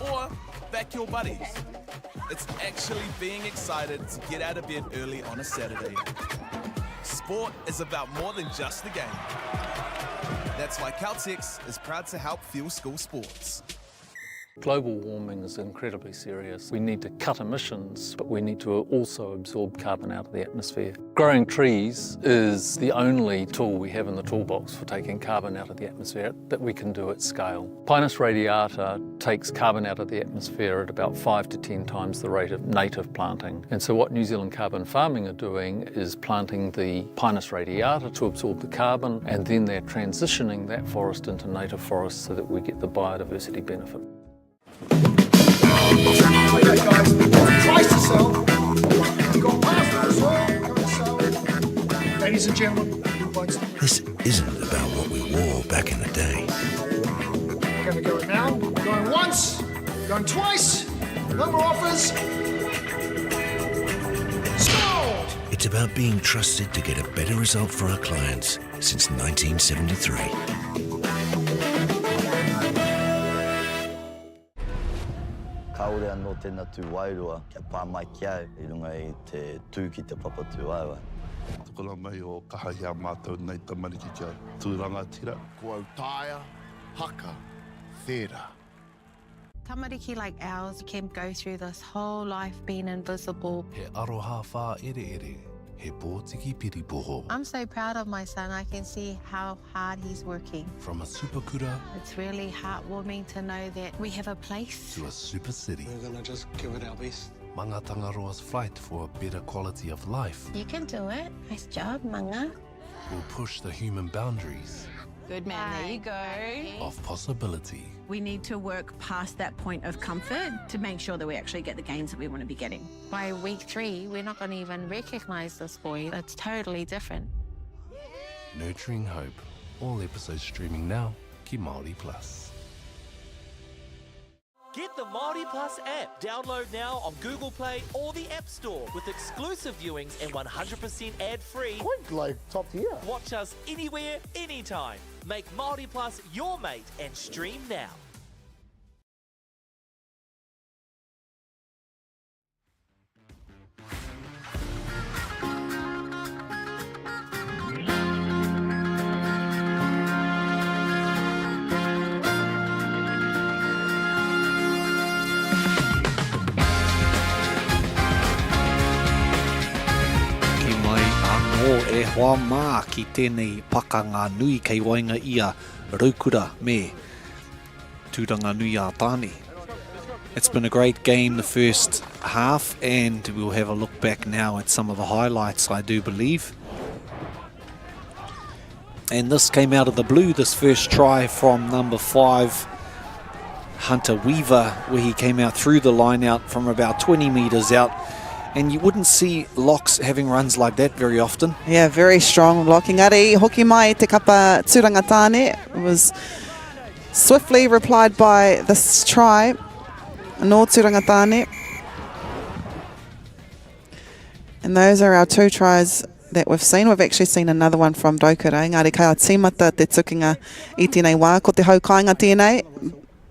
K: or back your buddies. It's actually being excited to get out of bed early on a Saturday. Sport is about more than just the game. That's why Caltex is proud to help fuel school sports.
L: Global warming is incredibly serious. We need to cut emissions, but we need to also absorb carbon out of the atmosphere. Growing trees is the only tool we have in the toolbox for taking carbon out of the atmosphere that we can do at scale. Pinus radiata takes carbon out of the atmosphere at about 5 to 10 times the rate of native planting. And so what New Zealand Carbon Farming are doing is planting the Pinus radiata to absorb the carbon, and then they're transitioning that forest into native forests so that we get the biodiversity benefit.
G: Okay guys, twice to sell. Got past as well. Ladies and gentlemen,
H: This isn't about what we wore back in the day.
G: we're going to go now. Going once, going twice. No more offers. Sold!
H: It's about being trusted to get a better result for our clients since 1973.
M: Kaore anō tēnā tū wairua, kia pā mai ki au, I runga I te tū ki te papa tū aua.
N: Tukura mai o kahahia mātou nei tamariki kia tūranga tira.
G: Ko au taia, haka, thera.
O: Tamariki like ours can go through this whole life being invisible.
H: He aroha whā ere ere, he pōtiki piripoho.
O: I'm so proud of my son. I can see how hard he's working.
H: From a super kura
O: It's really heartwarming to know that we have a place.
H: to a super city.
P: We're gonna just give it our best.
H: Manga Tangaroa's fight for a better quality of life
O: You can do it. Nice job, Manga.
H: will push the human boundaries
Q: Good man, there you go.
H: of possibility.
Q: We need to work past that point of comfort to make sure that we actually get the gains that we want to be getting.
O: By week 3, we're not going to even recognize this boy. It's totally different.
H: Nurturing Hope. All episodes streaming now. Ki Māori Plus.
F: Get the Māori Plus app. Download now on Google Play or the App Store with exclusive viewings and 100% ad-free.
G: Quite like top tier.
F: Watch us anywhere, anytime. Make Māori Plus your mate and stream now.
B: E hoa mā ki tēnei pakanga nui kei wainga ia Rotorua me Tūranga Nui a Tāne. It's been a great game the first half, and we'll have a look back now at some of the highlights, I do believe. And this came out of the blue, this first try from number 5, Hunter Weaver, where he came out through the line out from about 20 metres out. And you wouldn't see locks having runs like that very often.
A: Yeah, very strong locking. Ari hoki mai te kapa Turangatane was Swiftly replied by this try. No Turangatane. And those are our 2 tries that we've seen. We've actually seen another one from Dokere. Ngāre kai a tīmata te tukinga I tēnei wā. Ko te haukainga tēnei.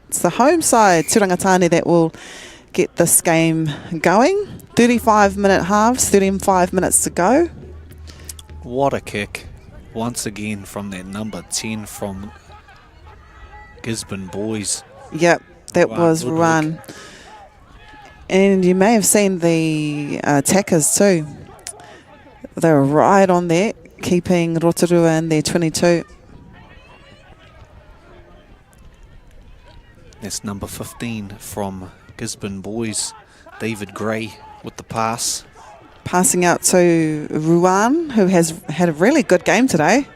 A: It's the home side, Turangatane, that will get this game going. 35-minute halves, 35 minutes to go.
B: What a kick. Once again from that number 10 from Gisborne Boys.
A: Yep, that was run. And you may have seen the attackers too. They were right on there, keeping Rotorua in their 22.
B: That's number 15 from Gisborne Boys, David Gray with the pass.
A: Passing out to Ruan, who has had a really good game today.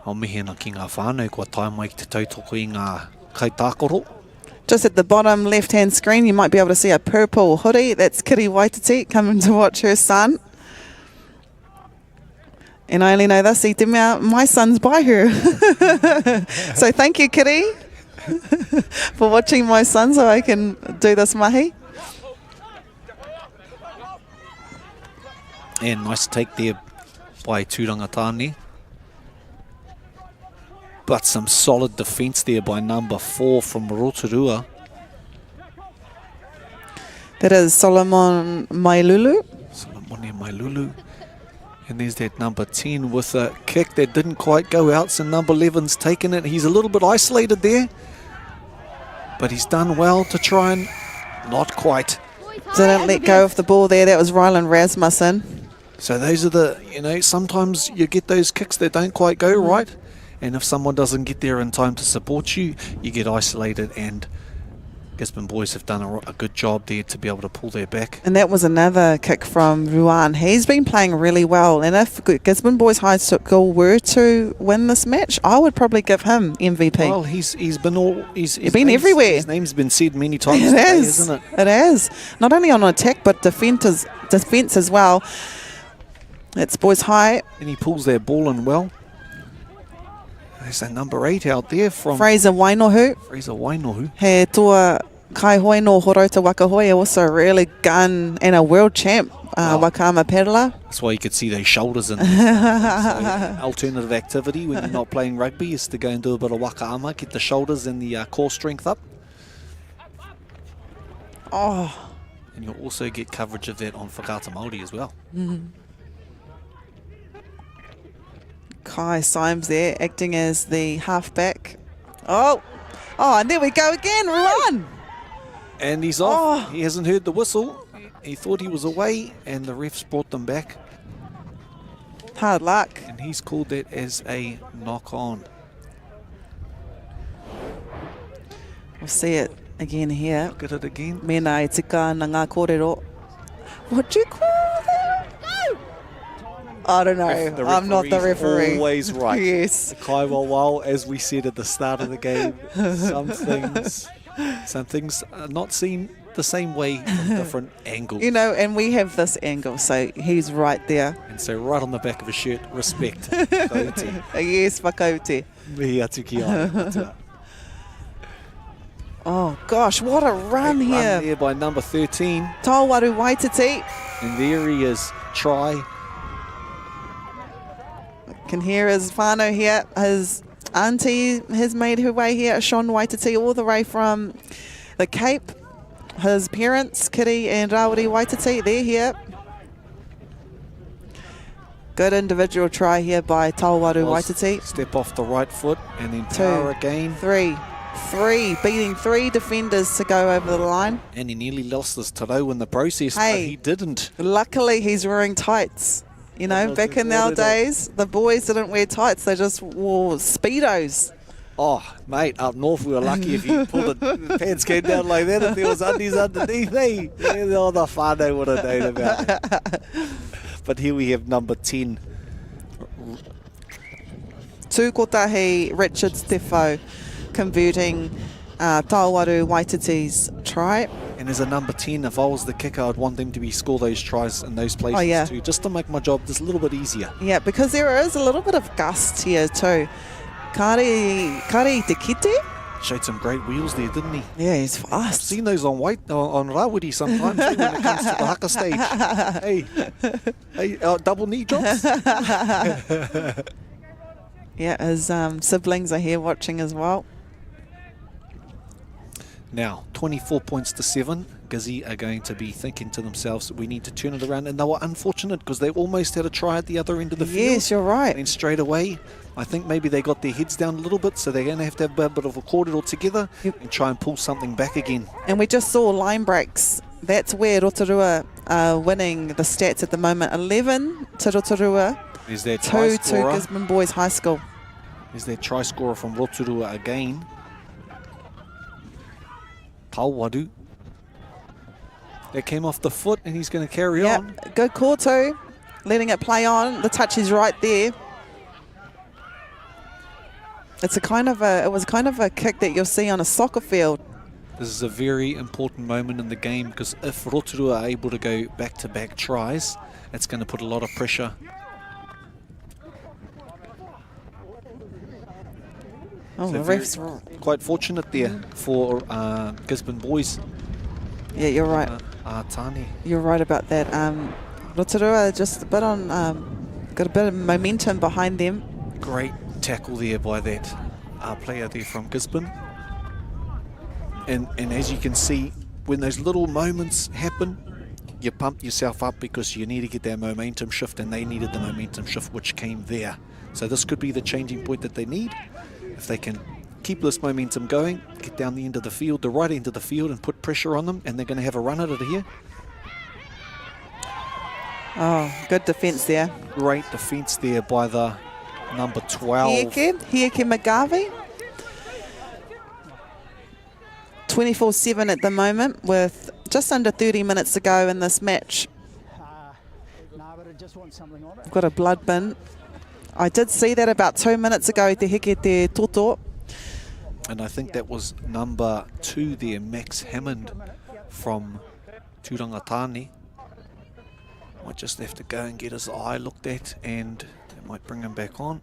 B: O mihena ki ngā whānau kua tae mai te tautoko I ngā kaitākoro.
A: Just at the bottom left-hand screen, you might be able to see a purple hoodie. That's Kiri Waititi coming to watch her son. And I only know this, I te mea, my son's by her. So thank you, Kiri, for watching my son so I can do this mahi.
B: And nice take there by Turangatane. But some solid defence there by number 4 from Rotorua.
A: That is Solomon Mailulu.
B: Solomon Mailulu. And there's that number 10 with a kick that didn't quite go out. So number 11's taken it. He's a little bit isolated there. But he's done well to try and not quite.
A: Didn't let go of the ball there. That was Ryland Rasmussen.
B: So those are the, sometimes you get those kicks that don't quite go right. And if someone doesn't get there in time to support you, you get isolated, and Gisborne Boys have done a good job there to be able to pull their back.
A: And that was another kick from Ruan. He's been playing really well, and if Gisborne Boys High School were to win this match, I would probably give him MVP.
B: Well, he's
A: been everywhere.
B: His name's been said many times
A: It
B: today,
A: is,
B: isn't it?
A: It is. Not only on attack, but defence as well. It's Boys High.
B: And he pulls their ball in well. There's a number 8 out there from
A: Fraser Wainohu. He toa kai hoi no horota wakahoe, also a really gun and a world champ, Wakama Pedala.
B: That's why you could see those shoulders in there. So, alternative activity when you're not playing rugby is to go and do a bit of wakaama, get the shoulders and the core strength up.
A: Oh.
B: And you'll also get coverage of that on Whakata Māori as well.
A: Mm-hmm. Kai Symes there, acting as the halfback. Oh, and there we go again, run!
B: And he's off. He hasn't heard the whistle. He thought he was away, and the refs brought them back.
A: Hard luck.
B: And he's called that as a knock-on.
A: We'll see it again here.
B: Look at it again.
A: Mena e tika na ngā kōrero. What do you call that? I don't know. I'm not the referee.
B: Always right.
A: Yes.
B: Kai Wawau, as we said at the start of the game, some things are not seen the same way from different angles.
A: And we have this angle, so he's right there.
B: And so right on the back of his shirt, respect.
A: Yes, whakaute.
B: Mihi atu ki ai.
A: Oh gosh, what a run here.
B: Run there by number 13.
A: Tauranga Waititi.
B: And there he is, try.
A: Can hear his whānau here. His auntie has made her way here, Sean Waititi, all the way from the Cape. His parents, Kiri and Rawiri Waititi, they're here. Good individual try here by Tauranga Waititi.
B: Step off the right foot and then power again.
A: 3, beating 3 defenders to go over the line.
B: And he nearly lost his tarau in the process, but he didn't.
A: Luckily, he's wearing tights. Back in our days, the boys didn't wear tights. They just wore Speedos.
B: Oh, mate, up north we were lucky if you pulled the pants came down like that. If there was undies underneath, all the whānau would have known about it. But here we have number 10.
A: Tūkotahi Richard Stefo converting Tauranga Waititi's try.
B: And as a number 10, if I was the kicker, I'd want them to score those tries in those places too, just to make my job just a little bit easier.
A: Yeah, because there is a little bit of gust here too. Kare te kite?
B: Showed some great wheels there, didn't he?
A: Yeah, he's fast.
B: I've seen those on Rawiri sometimes when it comes to the haka stage. Hey, double knee drops.
A: Yeah, his siblings are here watching as well.
B: Now, 24 points to 7. Gizzy are going to be thinking to themselves, we need to turn it around. And they were unfortunate because they almost had a try at the other end of the field.
A: Yes, you're right.
B: And straight away, I think maybe they got their heads down a little bit, so they're going to have a bit of a corridor together and try and pull something back again.
A: And we just saw line breaks. That's where Rotorua are winning the stats at the moment. 11 to Rotorua,
B: There's their
A: 2
B: try
A: to
B: scorer.
A: Gisborne Boys High School.
B: There's their try scorer from Rotorua again. Tauwaru. That came off the foot and he's going to carry on.
A: Good call too. Letting it play on. The touch is right there. It was kind of a kick that you'll see on a soccer field.
B: This is a very important moment in the game because if Rotorua are able to go back-to-back tries, it's going to put a lot of pressure.
A: Oh,
B: So
A: the ref's
B: quite fortunate there for Gisborne Boys.
A: Yeah, you're right.
B: Tani.
A: You're right about that. Rotorua just a bit on, got a bit of momentum behind them.
B: Great tackle there by that player there from Gisborne. And as you can see, when those little moments happen, you pump yourself up because you need to get that momentum shift, and they needed the momentum shift which came there. So this could be the changing point that they need. If they can keep this momentum going, get down the end of the field, the right end of the field, and put pressure on them, and they're going to have a run at it here.
A: Oh, good defence there.
B: Great defence there by the number 12.
A: Hieke McGarvey. 24-7 at the moment with just under 30 minutes to go in this match. We've got a blood bin. I did see that about 2 minutes ago, te heke te toto.
B: And I think that was number 2 there, Max Hammond from Turangatani. Might just have to go and get his eye looked at, and it might bring him back on.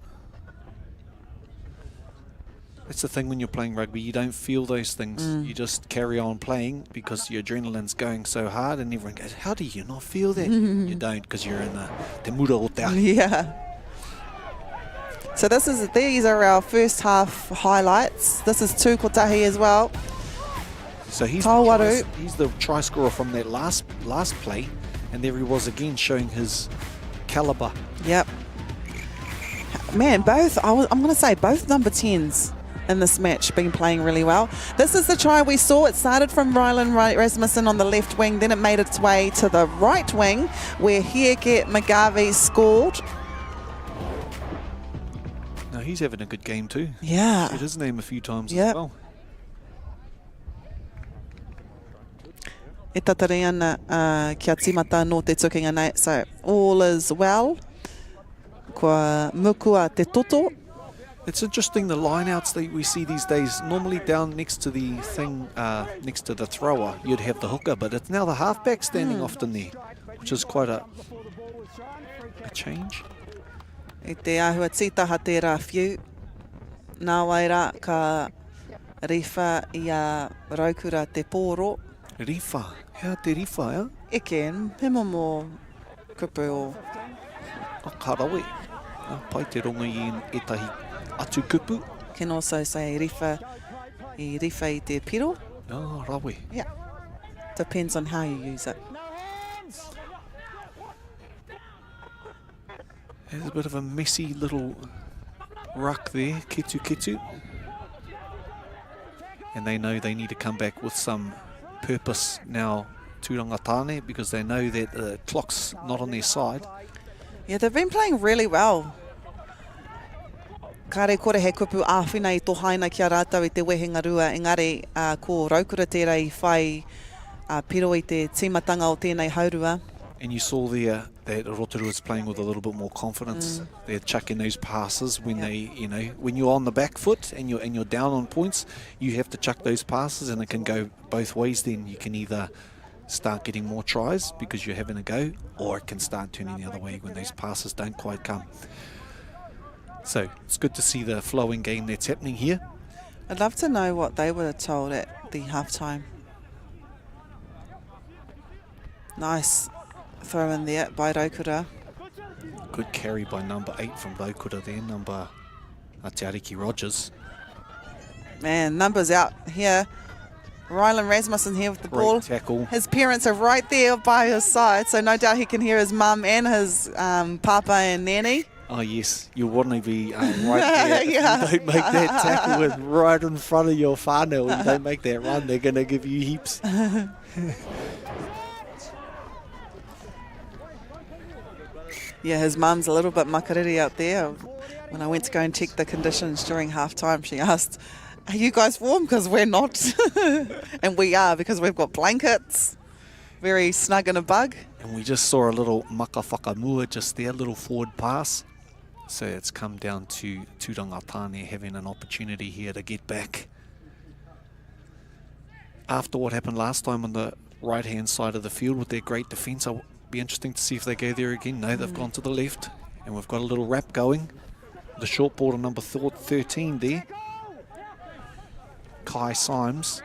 B: That's the thing when you're playing rugby, you don't feel those things. You just carry on playing because your adrenaline's going so hard, and everyone goes, how do you not feel that? You don't, because you're in the te mura o te ahi.
A: Yeah. So these are our first half highlights. This is Tu Kotahi as well.
B: So he's the try scorer from that last play, and there he was again showing his calibre.
A: Yep. Man, I'm going to say both number 10s in this match been playing really well. This is the try we saw. It started from Rylan Rasmussen on the left wing, then it made its way to the right wing where Hieke McGarvey scored.
B: No, he's having a good game too.
A: Yeah.
B: Said his name a few times as well.
A: E tatare ana kia timata no te tukinga nei. So all is well. Kua mukua te toto.
B: It's interesting the lineouts that we see these days. Normally down next to the thing, next to the thrower, you'd have the hooker, but it's now the halfback standing often there, which is quite a change.
A: I te ahua titaha te rā whiu. Nā waira ka rifa I a raukura te pōro.
B: Rifa? Hea te rifa, ea?
A: Eke, he momo kupu o.
B: Karawe. Pai te ronga I etahi atu kupu.
A: Can also say rifa I te piro.
B: Oh, rawe.
A: Yeah. Depends on how you use it.
B: There's a bit of a messy little ruck there, ketu. And they know they need to come back with some purpose now, Turangatane, because they know that the clock's not on their side.
A: Yeah, they've been playing really well. Kare kore he kupu āwhina I tō haina kia rātau I te wehenga rua, engari ko raukura tērā I whai piro I te tīmatanga o tēnei haurua.
B: And you saw there that Rotorua is playing with a little bit more confidence. They're chucking those passes when they, you know, when you're on the back foot and you're down on points, you have to chuck those passes, and it can go both ways. Then you can either start getting more tries because you're having a go, or it can start turning the other way when those passes don't quite come. So it's good to see the flowing game that's happening here.
A: I'd love to know what they were told at the halftime. Nice throw in there by Rotorua.
B: Good carry by number 8 from Rotorua there, number Te Ariki Rogers.
A: Man, numbers out here. Rylan Rasmussen here with the
B: Great
A: ball.
B: tackle.
A: His parents are right there by his side, so no doubt he can hear his mum and his papa and nanny.
B: Oh yes, you want to be right there.
A: Yeah.
B: If you don't make that tackle with right in front of your whānau, and don't make that run, they're going to give you heaps.
A: Yeah, his mum's a little bit makariri out there. When I went to go and check the conditions during halftime, she asked, "Are you guys warm?" Because we're not. And we are, because we've got blankets. Very snug in a bug.
B: And we just saw a little maka whakamua just there, a little forward pass. So it's come down to Turangatane having an opportunity here to get back. After what happened last time on the right-hand side of the field with their great defence, it'll be interesting to see if they go there again. No, they've gone to the left. And we've got a little wrap going. The short ball to number 13 there. Kai Symes.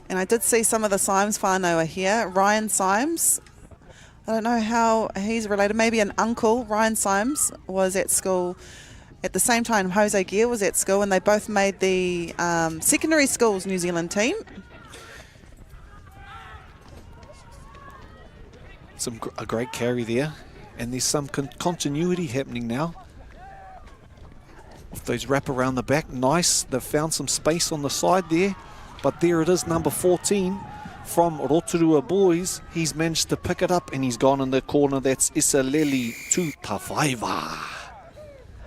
A: And I did see some of the Symes whānau are here. Ryan Symes, I don't know how he's related. Maybe an uncle. Ryan Symes was at school at the same time Jose Gear was at school, and they both made the secondary schools New Zealand team.
B: A great carry there. And there's some continuity happening now. With those wrap around the back, nice. They've found some space on the side there. But there it is, number 14 from Rotorua Boys. He's managed to pick it up and he's gone in the corner. That's Isaleli Tutawaiva.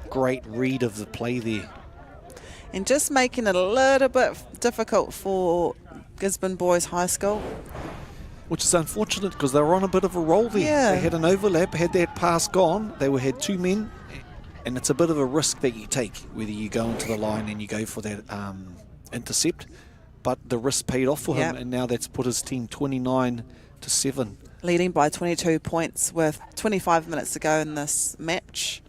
B: Great read of the play there.
A: And just making it a little bit difficult for Gisborne Boys High School.
B: Which is unfortunate because they were on a bit of a roll there.
A: Yeah.
B: They had an overlap, had that pass gone. They had 2 men. And it's a bit of a risk that you take, whether you go into the line and you go for that intercept. But the risk paid off for him, and now that's put his team 29-7.
A: Leading by 22 points with 25 minutes to go in this match.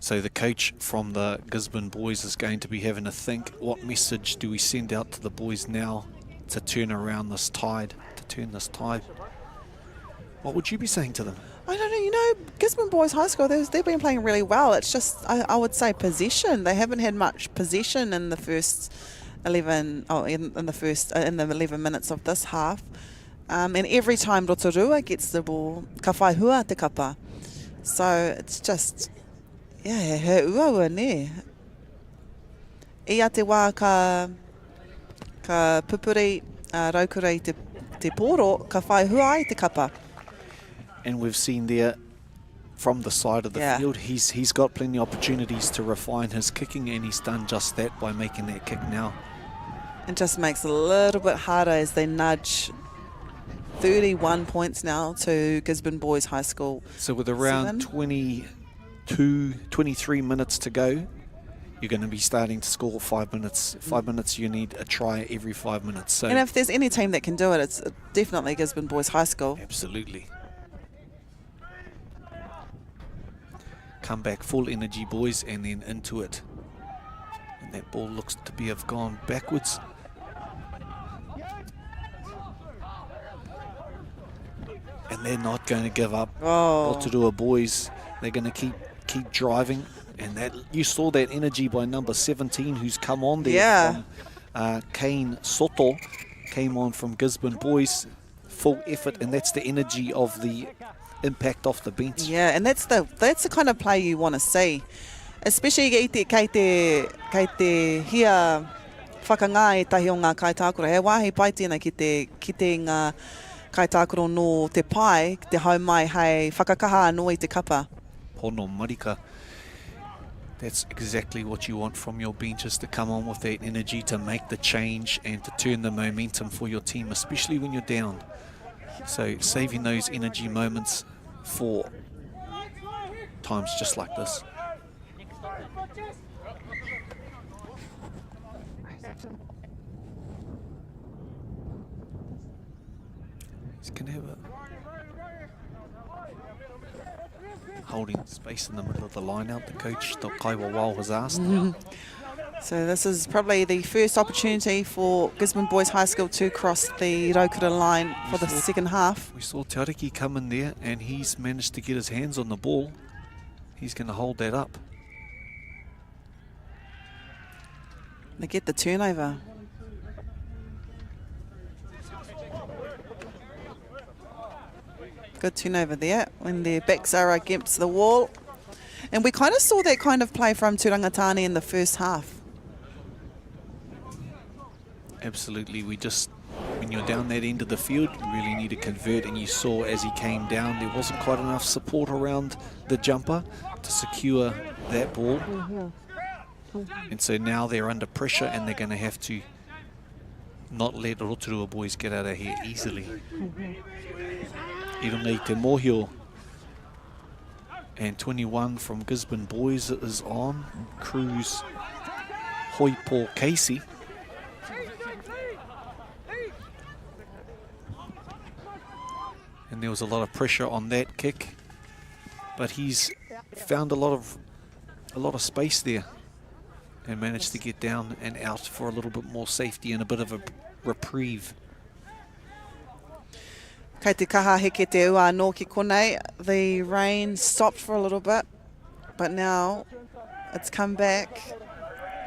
B: So the coach from the Gisborne Boys is going to be having to think, what message do we send out to the boys now to turn around this tide, What would you be saying to them?
A: I don't know, you know, Gisborne Boys High School, they've been playing really well. It's just, I would say, possession. They haven't had much possession in the first 11, in the 11 minutes of this half. And every time Rotorua gets the ball, ka whai hua te kapa. So it's just, yeah, he ua ne. Ia te wā ka pupuri raukura i te poro, ka whai hua ai te kapa.
B: And we've seen there from the side of the field, he's got plenty of opportunities to refine his kicking, and he's done just that by making that kick now.
A: It just makes it a little bit harder as they nudge 31 points now to Gisborne Boys High School.
B: So with around 23 minutes to go, you're going to be starting to score 5 minutes. 5 minutes, you need a try every 5 minutes. So
A: and if there's any team that can do it, it's definitely Gisborne Boys High School.
B: Absolutely. Come back full energy, boys, and then into it. And that ball looks to be have gone backwards. And they're not going to give up. Rotorua Boys, they're going to keep driving. And that you saw that energy by number 17 who's come on there from Kane Soto, came on from Gisborne Boys, full effort, and that's the energy of the impact off the bench.
A: Yeah, and that's the kind of play you want to see, especially kei te hia whakangā e tahi o ngā kaitākura. He wāhi pai tēnā ki te ngā kaitākura no te pai, te haumai hei whakakaha anō i te kapa.
B: Pono marika. That's exactly what you want from your benches, to come on with that energy, to make the change and to turn the momentum for your team, especially when you're down. So saving those energy moments for times just like this. He's going to have a holding space in the middle of the line out, the coach, Kaiwa Wau, has asked.
A: So this is probably the first opportunity for Gisborne Boys High School to cross the Rotorua line for the second half.
B: We saw Tauriki come in there and he's managed to get his hands on the ball. He's going to hold that up.
A: They get the turnover. Good turnover there when their backs are against the wall. And we kind of saw that kind of play from Turangatani in the first half.
B: Absolutely. We just, when you're down that end of the field, you really need to convert. And you saw as he came down, there wasn't quite enough support around the jumper to secure that ball. And so now they're under pressure and they're going to have to not let Rotorua boys get out of here easily. Irungai Te Mohio and 21 from Gisborne Boys is on. Cruz Hoipo Casey. And there was a lot of pressure on that kick, but he's found a lot of space there and managed to get down and out for a little bit more safety and a bit of a reprieve.
A: Kei te kaha heke te ua anō ki konei. The rain stopped for a little bit, but now it's come back,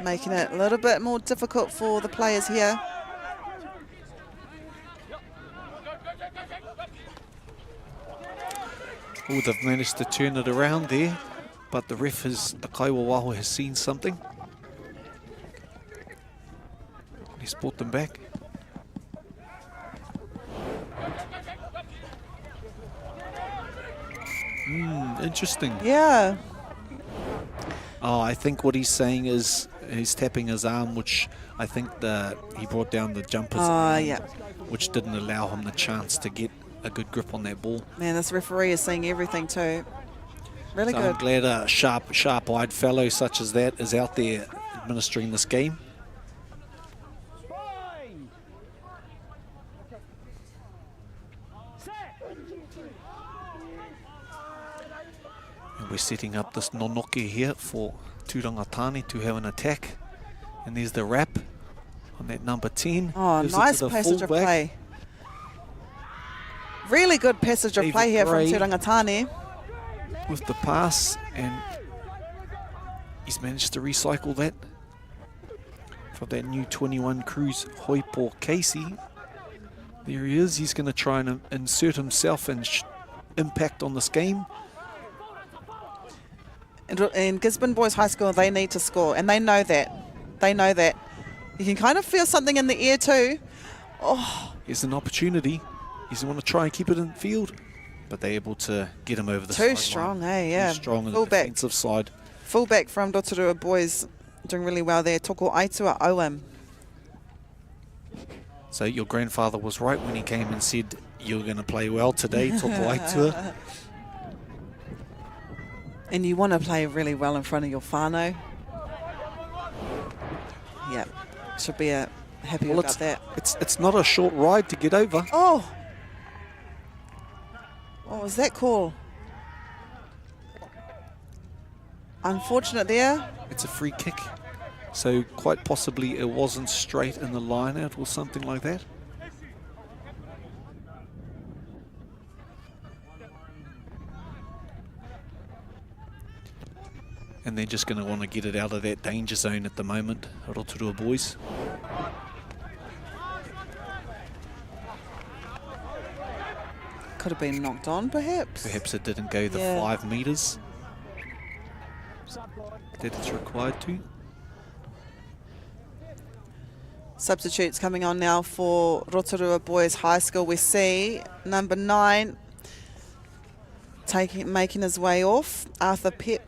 A: making it a little bit more difficult for the players here.
B: Oh, they've managed to turn it around there, but the ref the Kaiwa Waho has seen something. He's brought them back. Interesting.
A: Yeah.
B: Oh, I think what he's saying is he's tapping his arm, which I think he brought down the jumper's arm,
A: yeah.
B: which didn't allow him the chance to get a good grip on that ball.
A: Man, this referee is seeing everything too. Really
B: So
A: good.
B: I'm glad a sharp-eyed fellow such as that is out there administering this game. And we're setting up this nonoke here for Turangatani to have an attack. And there's the wrap on that number 10.
A: Oh,
B: Gives it
A: nice
B: to the
A: passage of
B: fullback.
A: play. Really good passage of
B: David
A: play here
B: Gray
A: from Turangatani.
B: With the pass, and he's managed to recycle that for that new 21 Cruz Hoipo Casey. There he is. He's going to try and insert himself and impact on this game.
A: In Gisborne Boys High School, they need to score, and they know that. They know that. You can kind of feel something in the air too. Oh,
B: Here's an opportunity. He's want to try and keep it in field, but they're able to get him over the
A: too
B: sideline.
A: strong, eh? Yeah.
B: Too strong on the
A: Fullback.
B: defensive side.
A: Fullback from Rotorua Boys doing really well there. Toko Aitua Owen.
B: So your grandfather was right when he came and said you're going to play well today, Toko Aitua.
A: And you want to play really well in front of your whānau. Yep. Should be happy
B: Well,
A: about that.
B: It's not a short ride to get over.
A: Oh! What was that call? Unfortunate there.
B: It's a free kick. So quite possibly it wasn't straight in the line out or something like that. And they're just going to want to get it out of that danger zone at the moment, Rotorua boys.
A: Could have been knocked on, perhaps.
B: Perhaps it didn't go the 5 metres that it's required to.
A: Substitutes coming on now for Rotorua Boys High School. We see number 9 making his way off, Arthur Pep.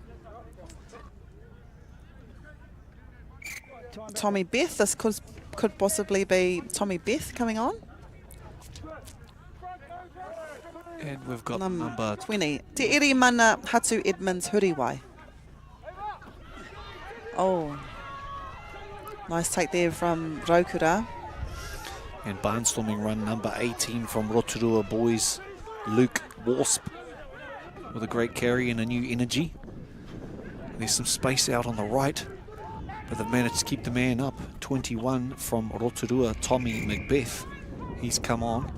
A: Tommy Beth, this could possibly be Tommy Beth coming on.
B: And we've got number
A: 20. Te iri mana Hatu Edmonds Huriwai. Oh, nice take there from Rotorua.
B: And barnstorming run number 18 from Rotorua Boys, Luke Wasp, with a great carry and a new energy. There's some space out on the right, but they've managed to keep the man up. 21 from Rotorua, Tommy Macbeth. He's come on.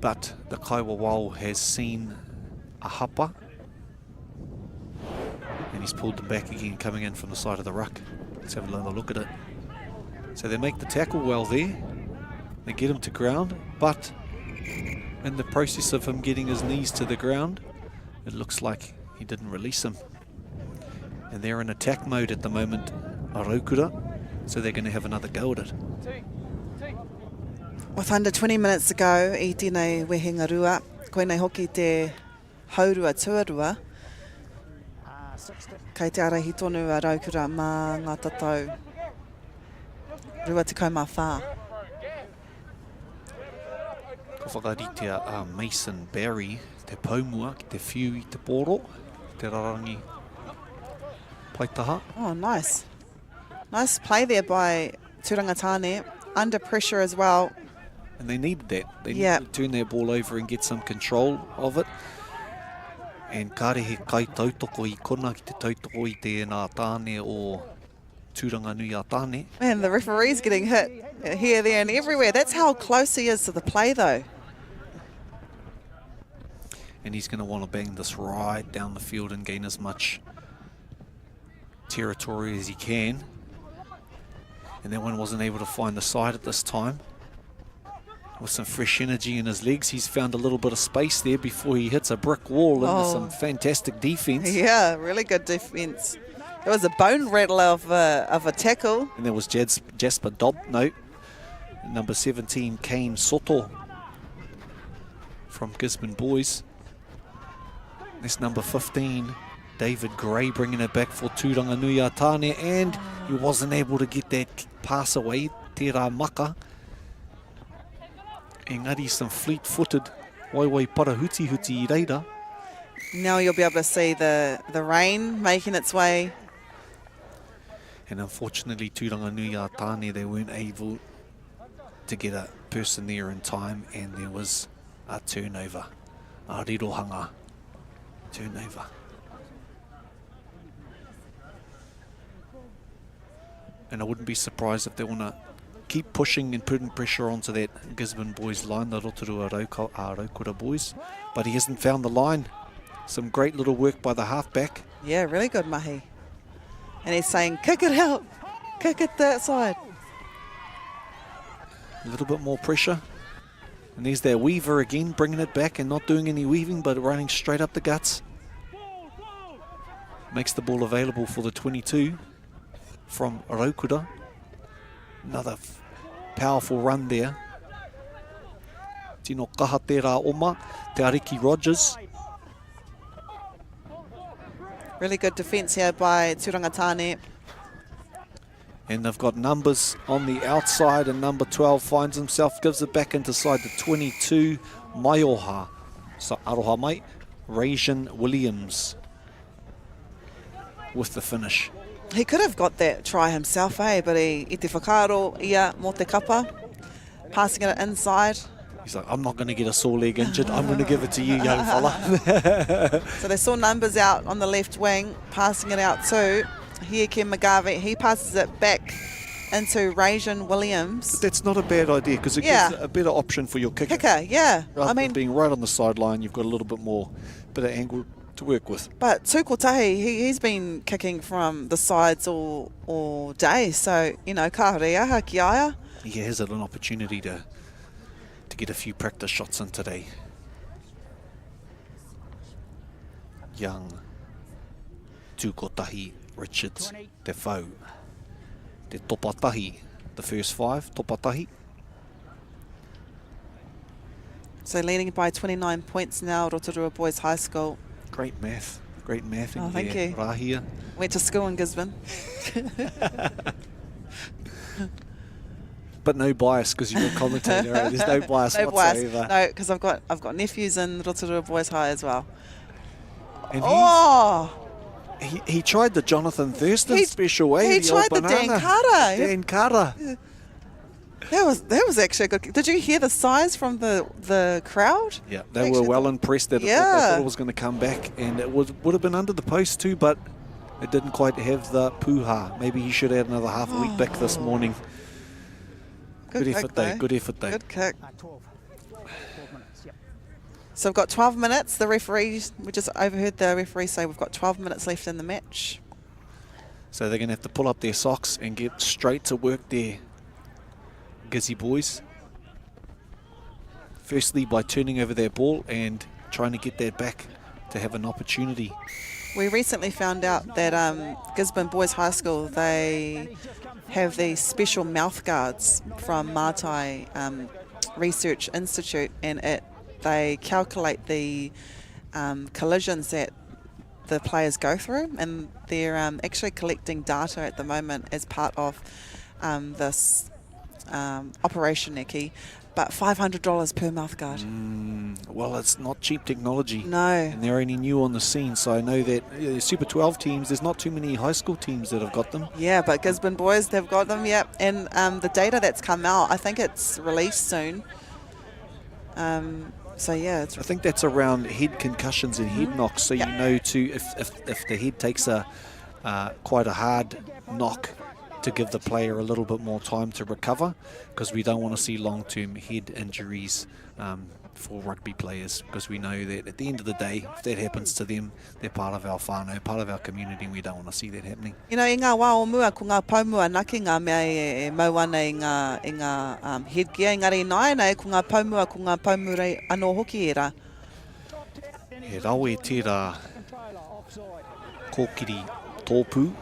B: But the Kaiwawao has seen a hapa, and he's pulled them back again, coming in from the side of the ruck. Let's have another look at it. So they make the tackle well there. They get him to ground, but in the process of him getting his knees to the ground, it looks like he didn't release him. And they're in attack mode at the moment, Araukura, so they're going to have another go at it.
A: With under 20 minutes to go, I tēnei wehenga rua, koinei hoki te haurua tuarua. Kei te arahi tonu a Raukura mā ngā tatau rua te kaumawha.
B: Ko whakaritea a Mason Barry, te paumua ki te whiu i te poro, te rarangi paitaha.
A: Oh, nice. Nice play there by Turangatane, under pressure as well.
B: And they needed that. They needed to turn their ball over and get some control of it. And karehe kai tautoko I kona ki te tautoko I tēnā tāne o Turanganui tāne.
A: Man, the referee's getting hit here, there and everywhere. That's how close he is to the play though.
B: And he's going to want to bang this right down the field and gain as much territory as he can. And that one wasn't able to find the side at this time. With some fresh energy in his legs, he's found a little bit of space there before he hits a brick wall into some fantastic defence.
A: Yeah, really good defence. It was a bone rattler of a tackle.
B: And there was Jasper number 17, Kane Soto from Gisborne Boys. This number 15, David Gray, bringing it back for Turanganui Tāne, and he wasn't able to get that pass away, te rā maka. Engari, some fleet-footed waiwai parahuti-huti I reira.
A: Now you'll be able to see the rain making its way.
B: And unfortunately, Turanganui Tāne, they weren't able to get a person there in time, and there was a turnover. A rirohanga turnover. And I wouldn't be surprised if they want to keep pushing and putting pressure onto that Gisborne Boys line, the Rotorua Rotorua Boys. But he hasn't found the line. Some great little work by the halfback.
A: Yeah, really good mahi. And he's saying, kick it out, kick it that side.
B: A little bit more pressure. And there's that Weaver again, bringing it back and not doing any weaving, but running straight up the guts. Makes the ball available for the 22 from Raukura. Another powerful run there. Tino kaha te rā oma, te Ariki Rogers.
A: Really good defence here by Turangatane.
B: And they've got numbers on the outside, and number 12 finds himself, gives it back into side the 22, Maioha. So aroha mai, Rajan Williams with the finish.
A: He could have got that try himself, but i te whakaaro ia mō te kapa, passing it inside.
B: He's like, I'm not going to get a sore leg injured, I'm going to give it to you, young fella.
A: So they saw numbers out on the left wing, passing it out to Hieke Magavi. He passes it back into Rajan Williams.
B: But that's not a bad idea, because it gives a better option for your kicker.
A: Yeah.
B: Rather than being right on the sideline, you've got a little bit more, bit of angle to work with.
A: But Tukotahi, he's been kicking from the sides all day, so, you know, ka rea ha ki aia.
B: He has an opportunity to get a few practice shots in today. Young Tukotahi Richards, te whau, te topatahi, the first 5, topatahi.
A: So leading by 29 points now, Rotorua Boys High School.
B: Great math in
A: thank
B: there,
A: you.
B: But no bias because you're a commentator. Right? There's no bias whatsoever.
A: No, because I've got nephews in Rotorua Boys High as well.
B: And he tried the Jonathan Thurston special way.
A: He tried the Dan Carter.
B: Dan Carter.
A: That was actually a good. Did you hear the sighs from the crowd?
B: Yeah, they were well impressed that they thought it was going to come back, and it would have been under the post too, but it didn't quite have the puha. Maybe he should have had another half a week back this morning. Good effort though. Good effort though.
A: Good kick. So we've got 12 minutes. The referees, we just overheard the referee say we've got 12 minutes left in the match.
B: So they're going to have to pull up their socks and get straight to work there, Gizzy boys. Firstly, by turning over their ball and trying to get that back to have an opportunity.
A: We recently found out that Gisborne Boys High School, they have these special mouth guards from Matai Research Institute, and they calculate the collisions that the players go through, and they're actually collecting data at the moment as part of this Operation Neki, but $500 per mouth guard.
B: Well, it's not cheap technology.
A: No.
B: And they're only new on the scene, so I know that Super 12 teams, there's not too many high school teams that have got them.
A: Yeah, but Gisborne Boys, they've got them, yeah. And the data that's come out, I think it's released soon. So yeah,
B: I think that's around head concussions and head knocks, so you know too if the head takes quite a hard knock, to give the player a little bit more time to recover, because we don't want to see long-term head injuries for rugby players, because we know that at the end of the day, if that happens to them, they're part of our whānau, part of our community, and we don't want to see that happening.
A: You know, I ngā wā o mua, ko ngā paumua naki ngā mea e mau ana i ngā headgear, engari nai nei, ko ngā paumura anō hoki e rā.
B: He rau e tērā kōkiri tōpū.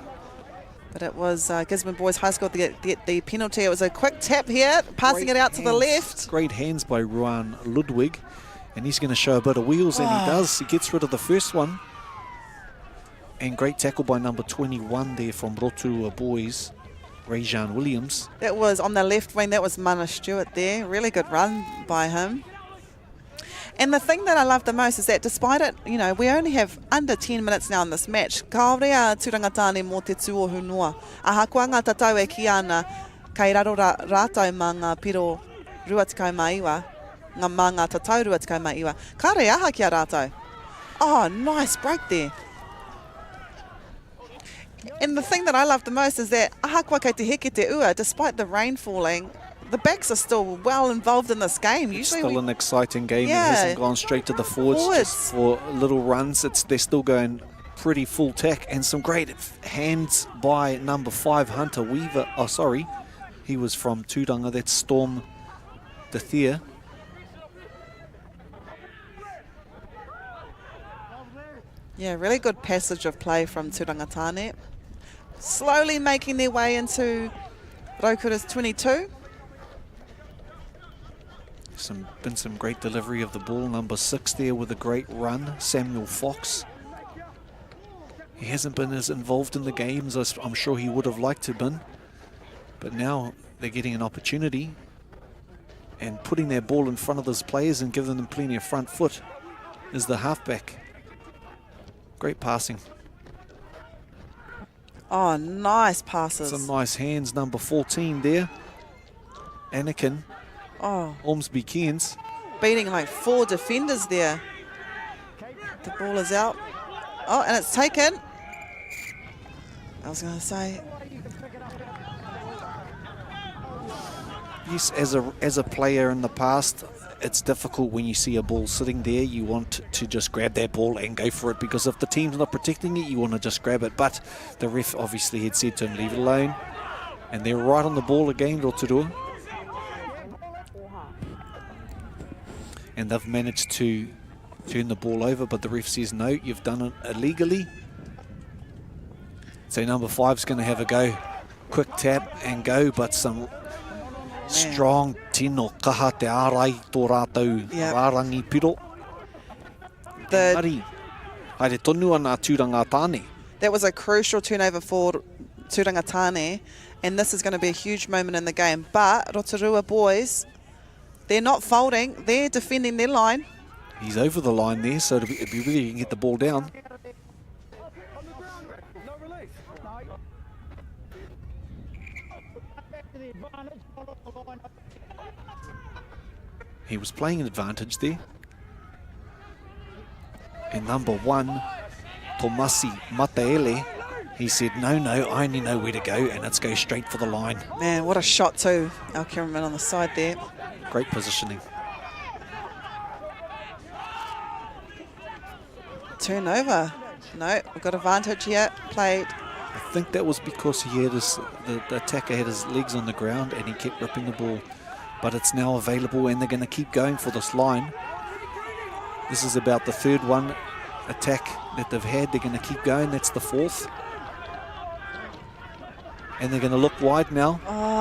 A: But it was Gisborne Boys High School to get the penalty. It was a quick tap here, passing it out to the left.
B: Great hands by Ruan Ludwig, and he's going to show a bit of wheels, and he does. He gets rid of the first one. And great tackle by number 21 there from Rotorua Boys, Rajan Williams.
A: That was on the left wing. That was Mana Stewart there. Really good run by him. And the thing that I love the most is that despite it, you know, we only have under 10 minutes now in this match. Kaore a turangatane mō te tuohu noa. Aha kua ngā tatau e ki ana kei raro rātau mā ngā piro ruatikau mā iwa. Mā ngā tatau ruatikau mā iwa. Kāre aha ki a rātau. Oh, nice break there. And the thing that I love the most is that aha kua kei te heke te ua, despite the rain falling, the backs are still well involved in this game.
B: It's still an exciting game. It hasn't gone straight to the forwards. Just for little runs. They're still going pretty full tack, and some great hands by number 5, Hunter Weaver. Oh, sorry. He was from Tauranga. That's Storm Dethea.
A: Yeah, really good passage of play from Turangatane. Slowly making their way into Rokura's 22.
B: Been some great delivery of the ball. Number 6 there with a great run, Samuel Fox. He hasn't been as involved in the games as I'm sure he would have liked to have been. But now they're getting an opportunity and putting their ball in front of those players and giving them plenty of front foot is the halfback. Great passing.
A: Oh, nice passes.
B: Some nice hands, number 14 there. Anakin.
A: Oh.
B: Ormsby Cairns.
A: Beating like 4 defenders there. The ball is out. Oh, and it's taken. I was going to say.
B: Yes, as a player in the past, it's difficult when you see a ball sitting there. You want to just grab that ball and go for it, because if the team's not protecting it, you want to just grab it. But the ref obviously had said to him, leave it alone. And they're right on the ball again, Rotorua. And they've managed to turn the ball over, but the ref says, no, you've done it illegally. So number 5's going to have a go. Quick tap and go, but some strong tino kaha te ārai tō rātou rārangi piro. Haere tonu ana Turangatane.
A: That was a crucial turnover for Turangatane. And this is going to be a huge moment in the game. But Rotorua Boys, they're not folding. They're defending their line.
B: He's over the line there, so it'll be really you can get the ball down. He was playing an advantage there. And number 1, Tomasi Mataele, he said, no, I only know where to go, and let's go straight for the line.
A: Man, what a shot too. Our cameraman on the side there.
B: Great positioning.
A: Turnover. No, we've got advantage here. Played.
B: I think that was because he had the attacker had his legs on the ground and he kept ripping the ball. But it's now available and they're going to keep going for this line. This is about the third one attack that they've had. They're going to keep going. That's the 4th. And they're going to look wide now.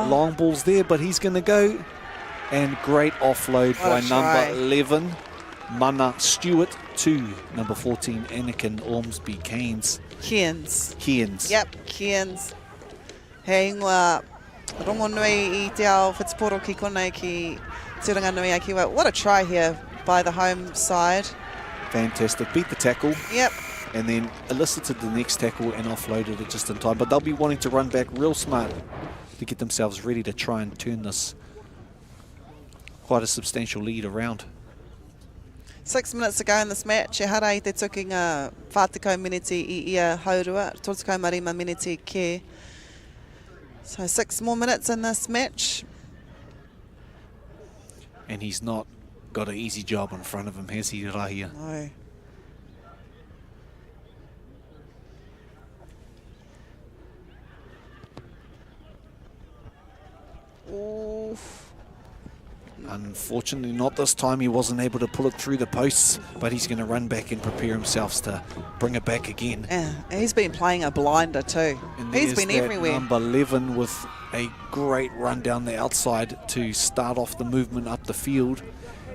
B: Long ball's there, but he's going to go. And great offload by number 11, Mana Stewart, to number 14, Anakin Ormsby Keynes.
A: Keynes.
B: Yep,
A: Keynes. Hei ingoa rongo nui I te ao Fitzporo ki konei ki Tauranga nui ai ki wa. What a try here by the home side.
B: Fantastic. Beat the tackle.
A: Yep.
B: And then elicited the next tackle and offloaded it just in time. But they'll be wanting to run back real smart to get themselves ready to try and turn this quite a substantial lead around.
A: 6 minutes to go in this match. E hara I te tukinga whātekau miniti I ia haurua, tōtukau marima miniti ke. So 6 more minutes in this match.
B: And he's not got an easy job in front of him, has he, Rahia?
A: No. Oof.
B: Unfortunately, not this time. He wasn't able to pull it through the posts, but he's going to run back and prepare himself to bring it back again.
A: Yeah, he's been playing a blinder too.
B: And
A: He's been
B: that
A: everywhere.
B: Number 11 with a great run down the outside to start off the movement up the field.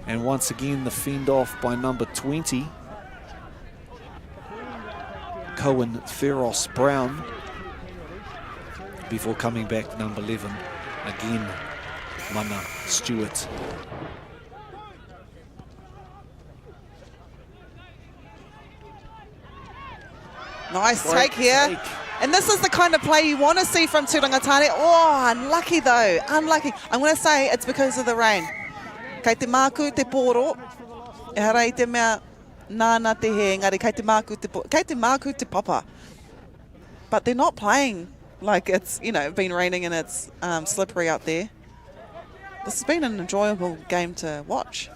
B: And once again, the fend off by number 20, Cohen Feros Brown, before coming back to number 11 again. Mana Stewart.
A: Nice take here. And this is the kind of play you want to see from Turangatane. Oh, unlucky though, unlucky. I'm going to say it's because of the rain. Kei te māku te pōro, e hara I te mea nāna te he, engari kei te māku te pōro, kei te māku te papa. But they're not playing like it's, you know, been raining and it's slippery out there. This has been an enjoyable game to watch.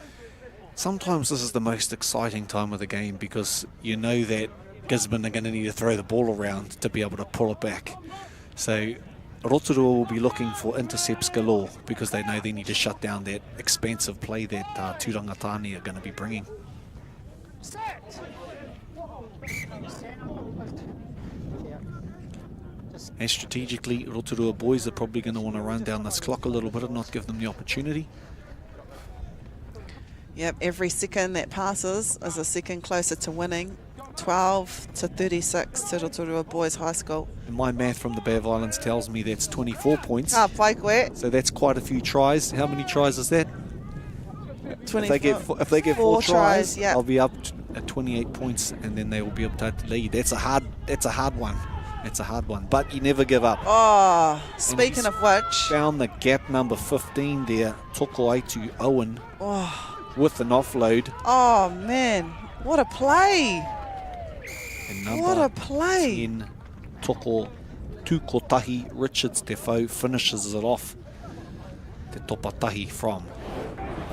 B: Sometimes this is the most exciting time of the game because you know that Gisborne are going to need to throw the ball around to be able to pull it back. So Rotorua will be looking for intercepts galore because they know they need to shut down that expansive play that Turangatane are going to be bringing. And strategically, Rotorua boys are probably going to want to run down this clock a little bit and not give them the opportunity.
A: Yep, every second that passes is a second closer to winning. 12 to 36 to Rotorua Boys High School.
B: And my math from the Bay of Islands tells me that's 24 points.
A: Ah, pai koe.
B: So that's quite a few tries. How many tries is that?
A: 24,
B: if they get four tries,
A: yep.
B: I'll be up at 28 points, and then they will be able to lead. That's a hard one. It's a hard one, but you never give up.
A: Oh, speaking of which,
B: found the gap number 15 there, toko ai to Owen with an offload.
A: Oh man, what a play!
B: And
A: What a play!
B: 10, toko Tukotahi Richards Te Whau finishes it off. Te topatahi from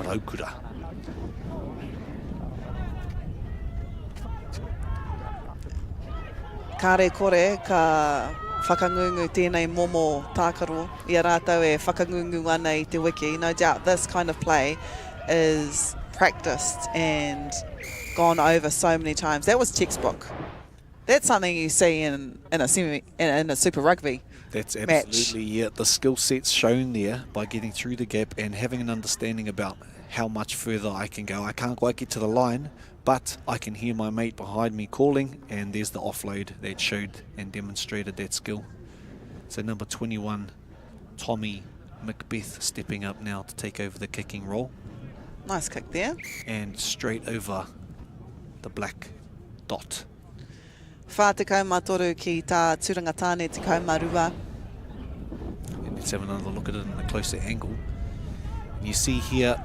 B: Raukura.
A: Kāre kore ka whakangungu tēnei momo tākaro. Ia rātou e whakangungu ana I te wiki. No doubt this kind of play is practiced and gone over so many times. That was textbook. That's something you see in a Super Rugby
B: That's
A: match.
B: absolutely the skill set's shown there by getting through the gap and having an understanding about how much further I can go. I can't quite get to the line, but I can hear my mate behind me calling, and there's the offload that showed and demonstrated that skill. So number 21, Tommy Macbeth stepping up now to take over the kicking role.
A: Nice kick there.
B: And straight over the black dot.
A: Whā te kaumatoru ki tā Turangatāne te kaumarua.
B: And let's have another look at it in a closer angle. And you see here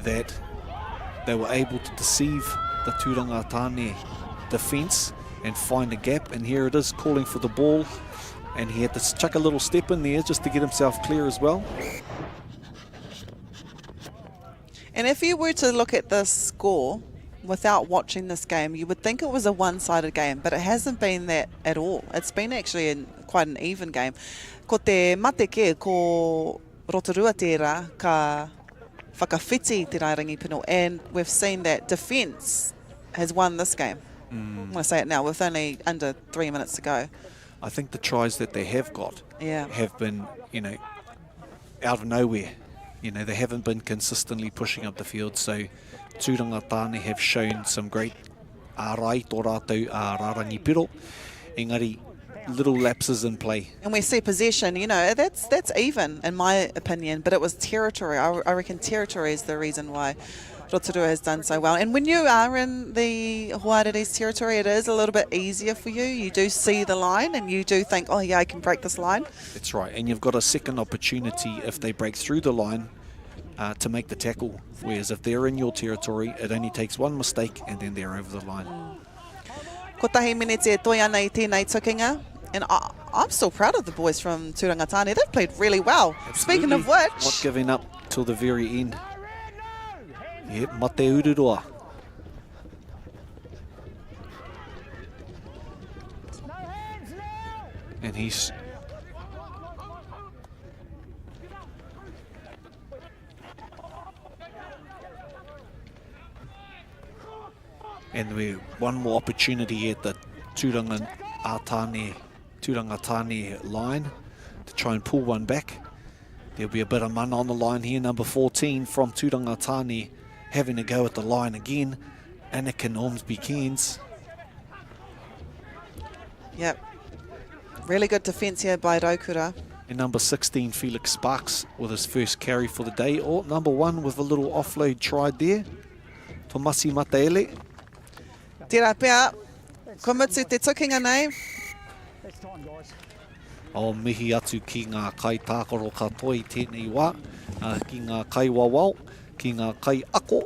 B: that they were able to deceive the Turangatāne defence and find a gap, and here it is calling for the ball, and he had to chuck a little step in there just to get himself clear as well.
A: And if you were to look at this score without watching this game, you would think it was a one-sided game, but it hasn't been that at all. It's been actually quite an even game. Ko te mate ke ko Rotorua tērā ka whakawhiti te Rairangi Pino, and we've seen that defence has won this game. I'm going to say it now, with only under 3 minutes to go.
B: I think the tries that they have got have been, you know, out of nowhere. You know, they haven't been consistently pushing up the field, so Turangatāne have shown some great ārai tō rātou Rārangi Piro. Engari, little lapses in play.
A: And we see possession, you know, that's even, in my opinion, but it was territory. I reckon territory is the reason why Rotorua has done so well. And when you are in the Huarere's territory, it is a little bit easier for you. You do see the line and you do think, oh yeah, I can break this line.
B: That's right, and you've got a second opportunity if they break through the line to make the tackle. Whereas if they're in your territory, it only takes one mistake and then they're over the line.
A: Ko tahi minute toi ana I tēnei tukinga. And I'm still proud of the boys from Turangatāne. They've played really well.
B: Absolutely.
A: Speaking of which...
B: Not giving up till the very end. Yep, mate ururoa. And he's... And we one more opportunity at the Turangatāne line to try and pull one back. There'll be a bit of mana on the line here. Number 14 from Turangatāne having to go at the line again. Anakin Ormsby-Cairns.
A: Yep. Really good defence here by Raukura.
B: And number 16, Felix Sparks, with his first carry for the day. Or number 1 with a little offload tried there. Tomasi Mataele.
A: Tērā pēr, komitsu te tukinga nei.
B: O mihi atu ki ngā kai tākaro katoa I tēnei wā, ki ngā kai wawau, ki ngā kai ako,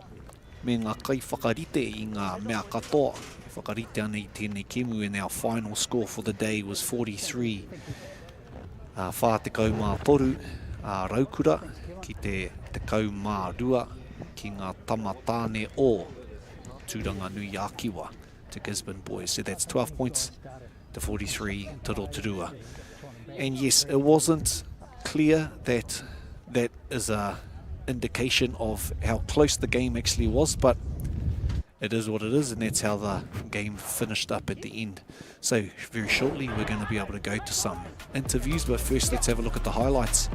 B: me ngā kai whakarite I ngā mea katoa. Whakarite ana I tēnei kemu, and our final score for the day was 43. Whā te kau mā toru, Raukura, ki te kau mā rua, ki ngā tamatāne o Tūranga Nui Akiwa to Gisborne Boys. So that's 12 points to 43 to Rotorua. And yes, it wasn't clear that that is a indication of how close the game actually was, but it is what it is, and that's how the game finished up at the end. So very shortly we're going to be able to go to some interviews, but first let's have a look at the highlights.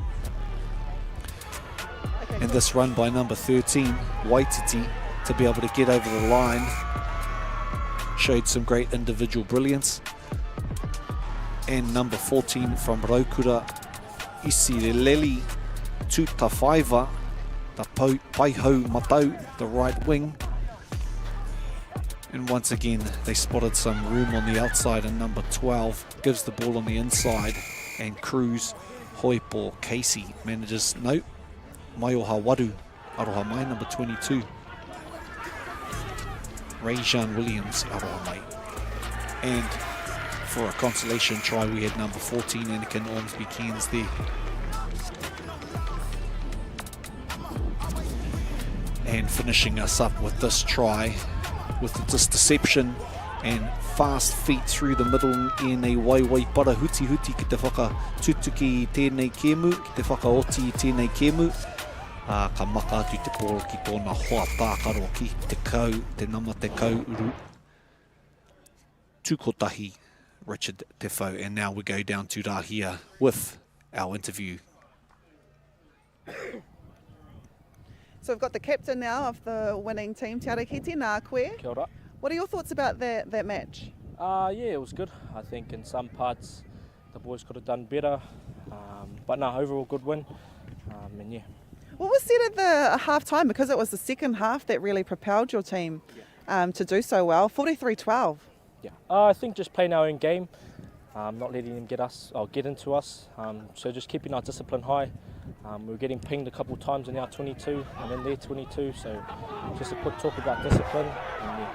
B: And this run by number 13, Waititi, to be able to get over the line, showed some great individual brilliance. And number 14 from Raukura, Isireleli Tutawhaiva, the Paihau Matau, the right wing. And once again, they spotted some room on the outside, and number 12 gives the ball on the inside, and Cruz Hoipo Casey manages, no, Maioha Waru, aroha mai, number 22. Rajan Williams, aroha mai. And for a consolation try, we had number 14, Anakin Ormsby-Cairns there. And finishing us up with this try, with this deception and fast feet through the middle in a waiwai para huti ki te whaka tutuki I tēnei kemu, ki te whaka oti I tēnei kemu. Ka maka atu te pōro ki tōna hoa tākaro ki te kau, te nama te kau uru. Tūkotahi, Richard Defoe. And now we go down to Rahia with our interview.
A: So we've got the captain now of the winning team, Te Arakiti, nā koe.
R: Kia ora.
A: What are your thoughts about that match?
R: Yeah, it was good. I think in some parts the boys could have done better. But no, overall good win. And yeah.
A: What was said at the half time? Because it was the second half that really propelled your team to do so well. 43-12.
R: Yeah, I think just playing our own game, not letting them get into us. So just keeping our discipline high. We were getting pinged a couple of times in our 22 and in their 22. So just a quick talk about discipline. And, yeah.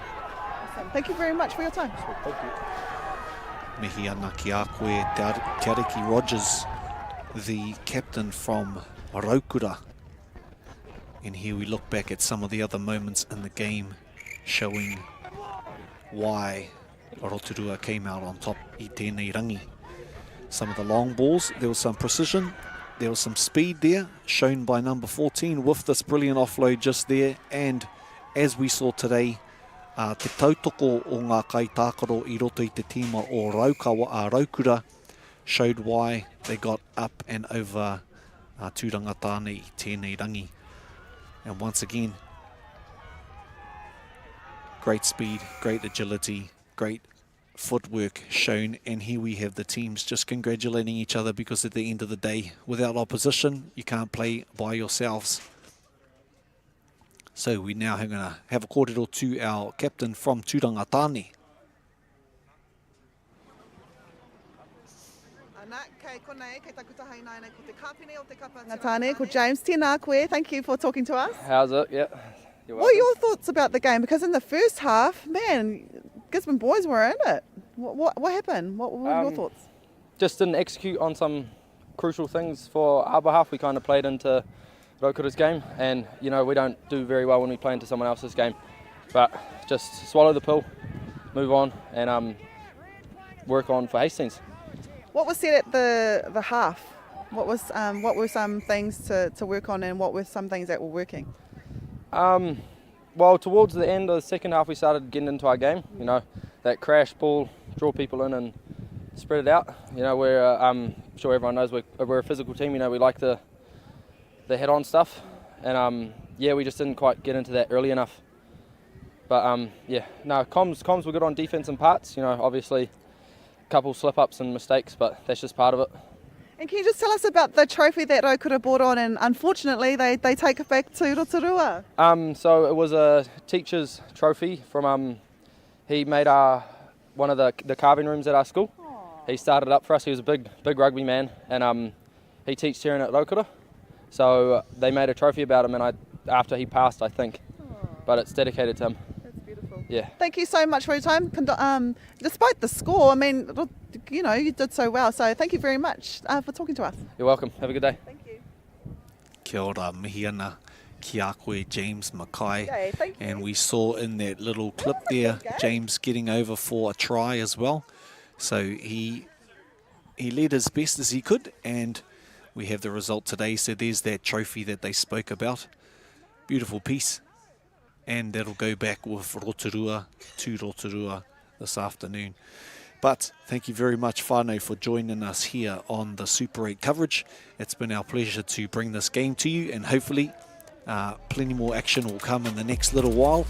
A: Awesome. Thank you very much for your time.
R: So, thank you.
B: Mihi ana ki a koe Te Ariki Rogers, the captain from Rotorua. And here we look back at some of the other moments in the game, showing why Rotorua came out on top I tēnei rangi. Some of the long balls, there was some precision, there was some speed there, shown by number 14 with this brilliant offload just there. And as we saw today, te tautoko o ngā kai tākaro I roto I te tīma o Rotorua showed why they got up and over tūranga tāne I tēnei rangi. And once again, great speed, great agility, great footwork shown. And here we have the teams just congratulating each other, because at the end of the day, without opposition, you can't play by yourselves. So we now are going to have a kōrero to our captain from Tūranga Tāne.
A: Tāne, ko James, tēnā koe. Thank you for talking to us.
S: How's it? Yeah.
A: What are your thoughts about the game? Because in the first half, man, Gisborne Boys were in it. What happened? What were your thoughts?
S: Just didn't execute on some crucial things for our behalf. We kind of played into Rotorua's game, and you know, we don't do very well when we play into someone else's game. But just swallow the pill, move on, and work on for Hastings.
A: What was said at the half? What were some things to work on, and what were some things that were working?
S: Well, towards the end of the second half, we started getting into our game. You know, that crash ball, draw people in and spread it out. You know, I'm sure everyone knows we're a physical team. You know, we like the head-on stuff, and yeah, we just didn't quite get into that early enough. But yeah, no, comms were good on defense and parts. You know, obviously a couple slip-ups and mistakes, but that's just part of it.
A: And can you just tell us about the trophy that Rotorua brought on, and unfortunately they take it back to Rotorua?
S: So it was a teacher's trophy from, he made one of the carving rooms at our school. Aww. He started it up for us. He was a big rugby man, and he teaches here at Rotorua. So they made a trophy about him, and after he passed, I think. Aww. But it's dedicated to him.
A: That's beautiful.
S: Yeah.
A: Thank you so much for your time. Despite the score, I mean, you know, you did so well. So thank you very much for talking to us.
S: You're welcome. Have a good day.
A: Thank you.
B: Kia ora, mihi ana ki a koe James Mackay.
A: Okay, thank you.
B: And we saw in that little clip there, James getting over for a try as well. So he led as best as he could, and we have the result today. So there's that trophy that they spoke about. Beautiful piece. And that'll go back with Rotorua to Rotorua this afternoon. But thank you very much, whānau, for joining us here on the Super 8 coverage. It's been our pleasure to bring this game to you, and hopefully plenty more action will come in the next little while.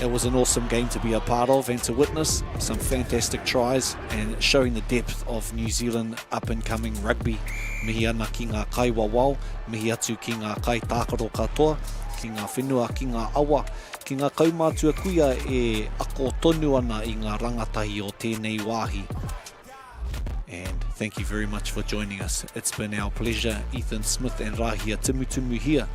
B: It was an awesome game to be a part of and to witness. Some fantastic tries and showing the depth of New Zealand up-and-coming rugby. Mihi ana ki ngā kai wawao, mihi atu ki ngā kai tākaro katoa, ki ngā whenua, ki ngā awa, ki ngā kaumātua kuia e ako tonu ana I ngā rangatahi o tēnei wāhi. And thank you very much for joining us. It's been our pleasure. Ethan Smith and Rahia Timutumu here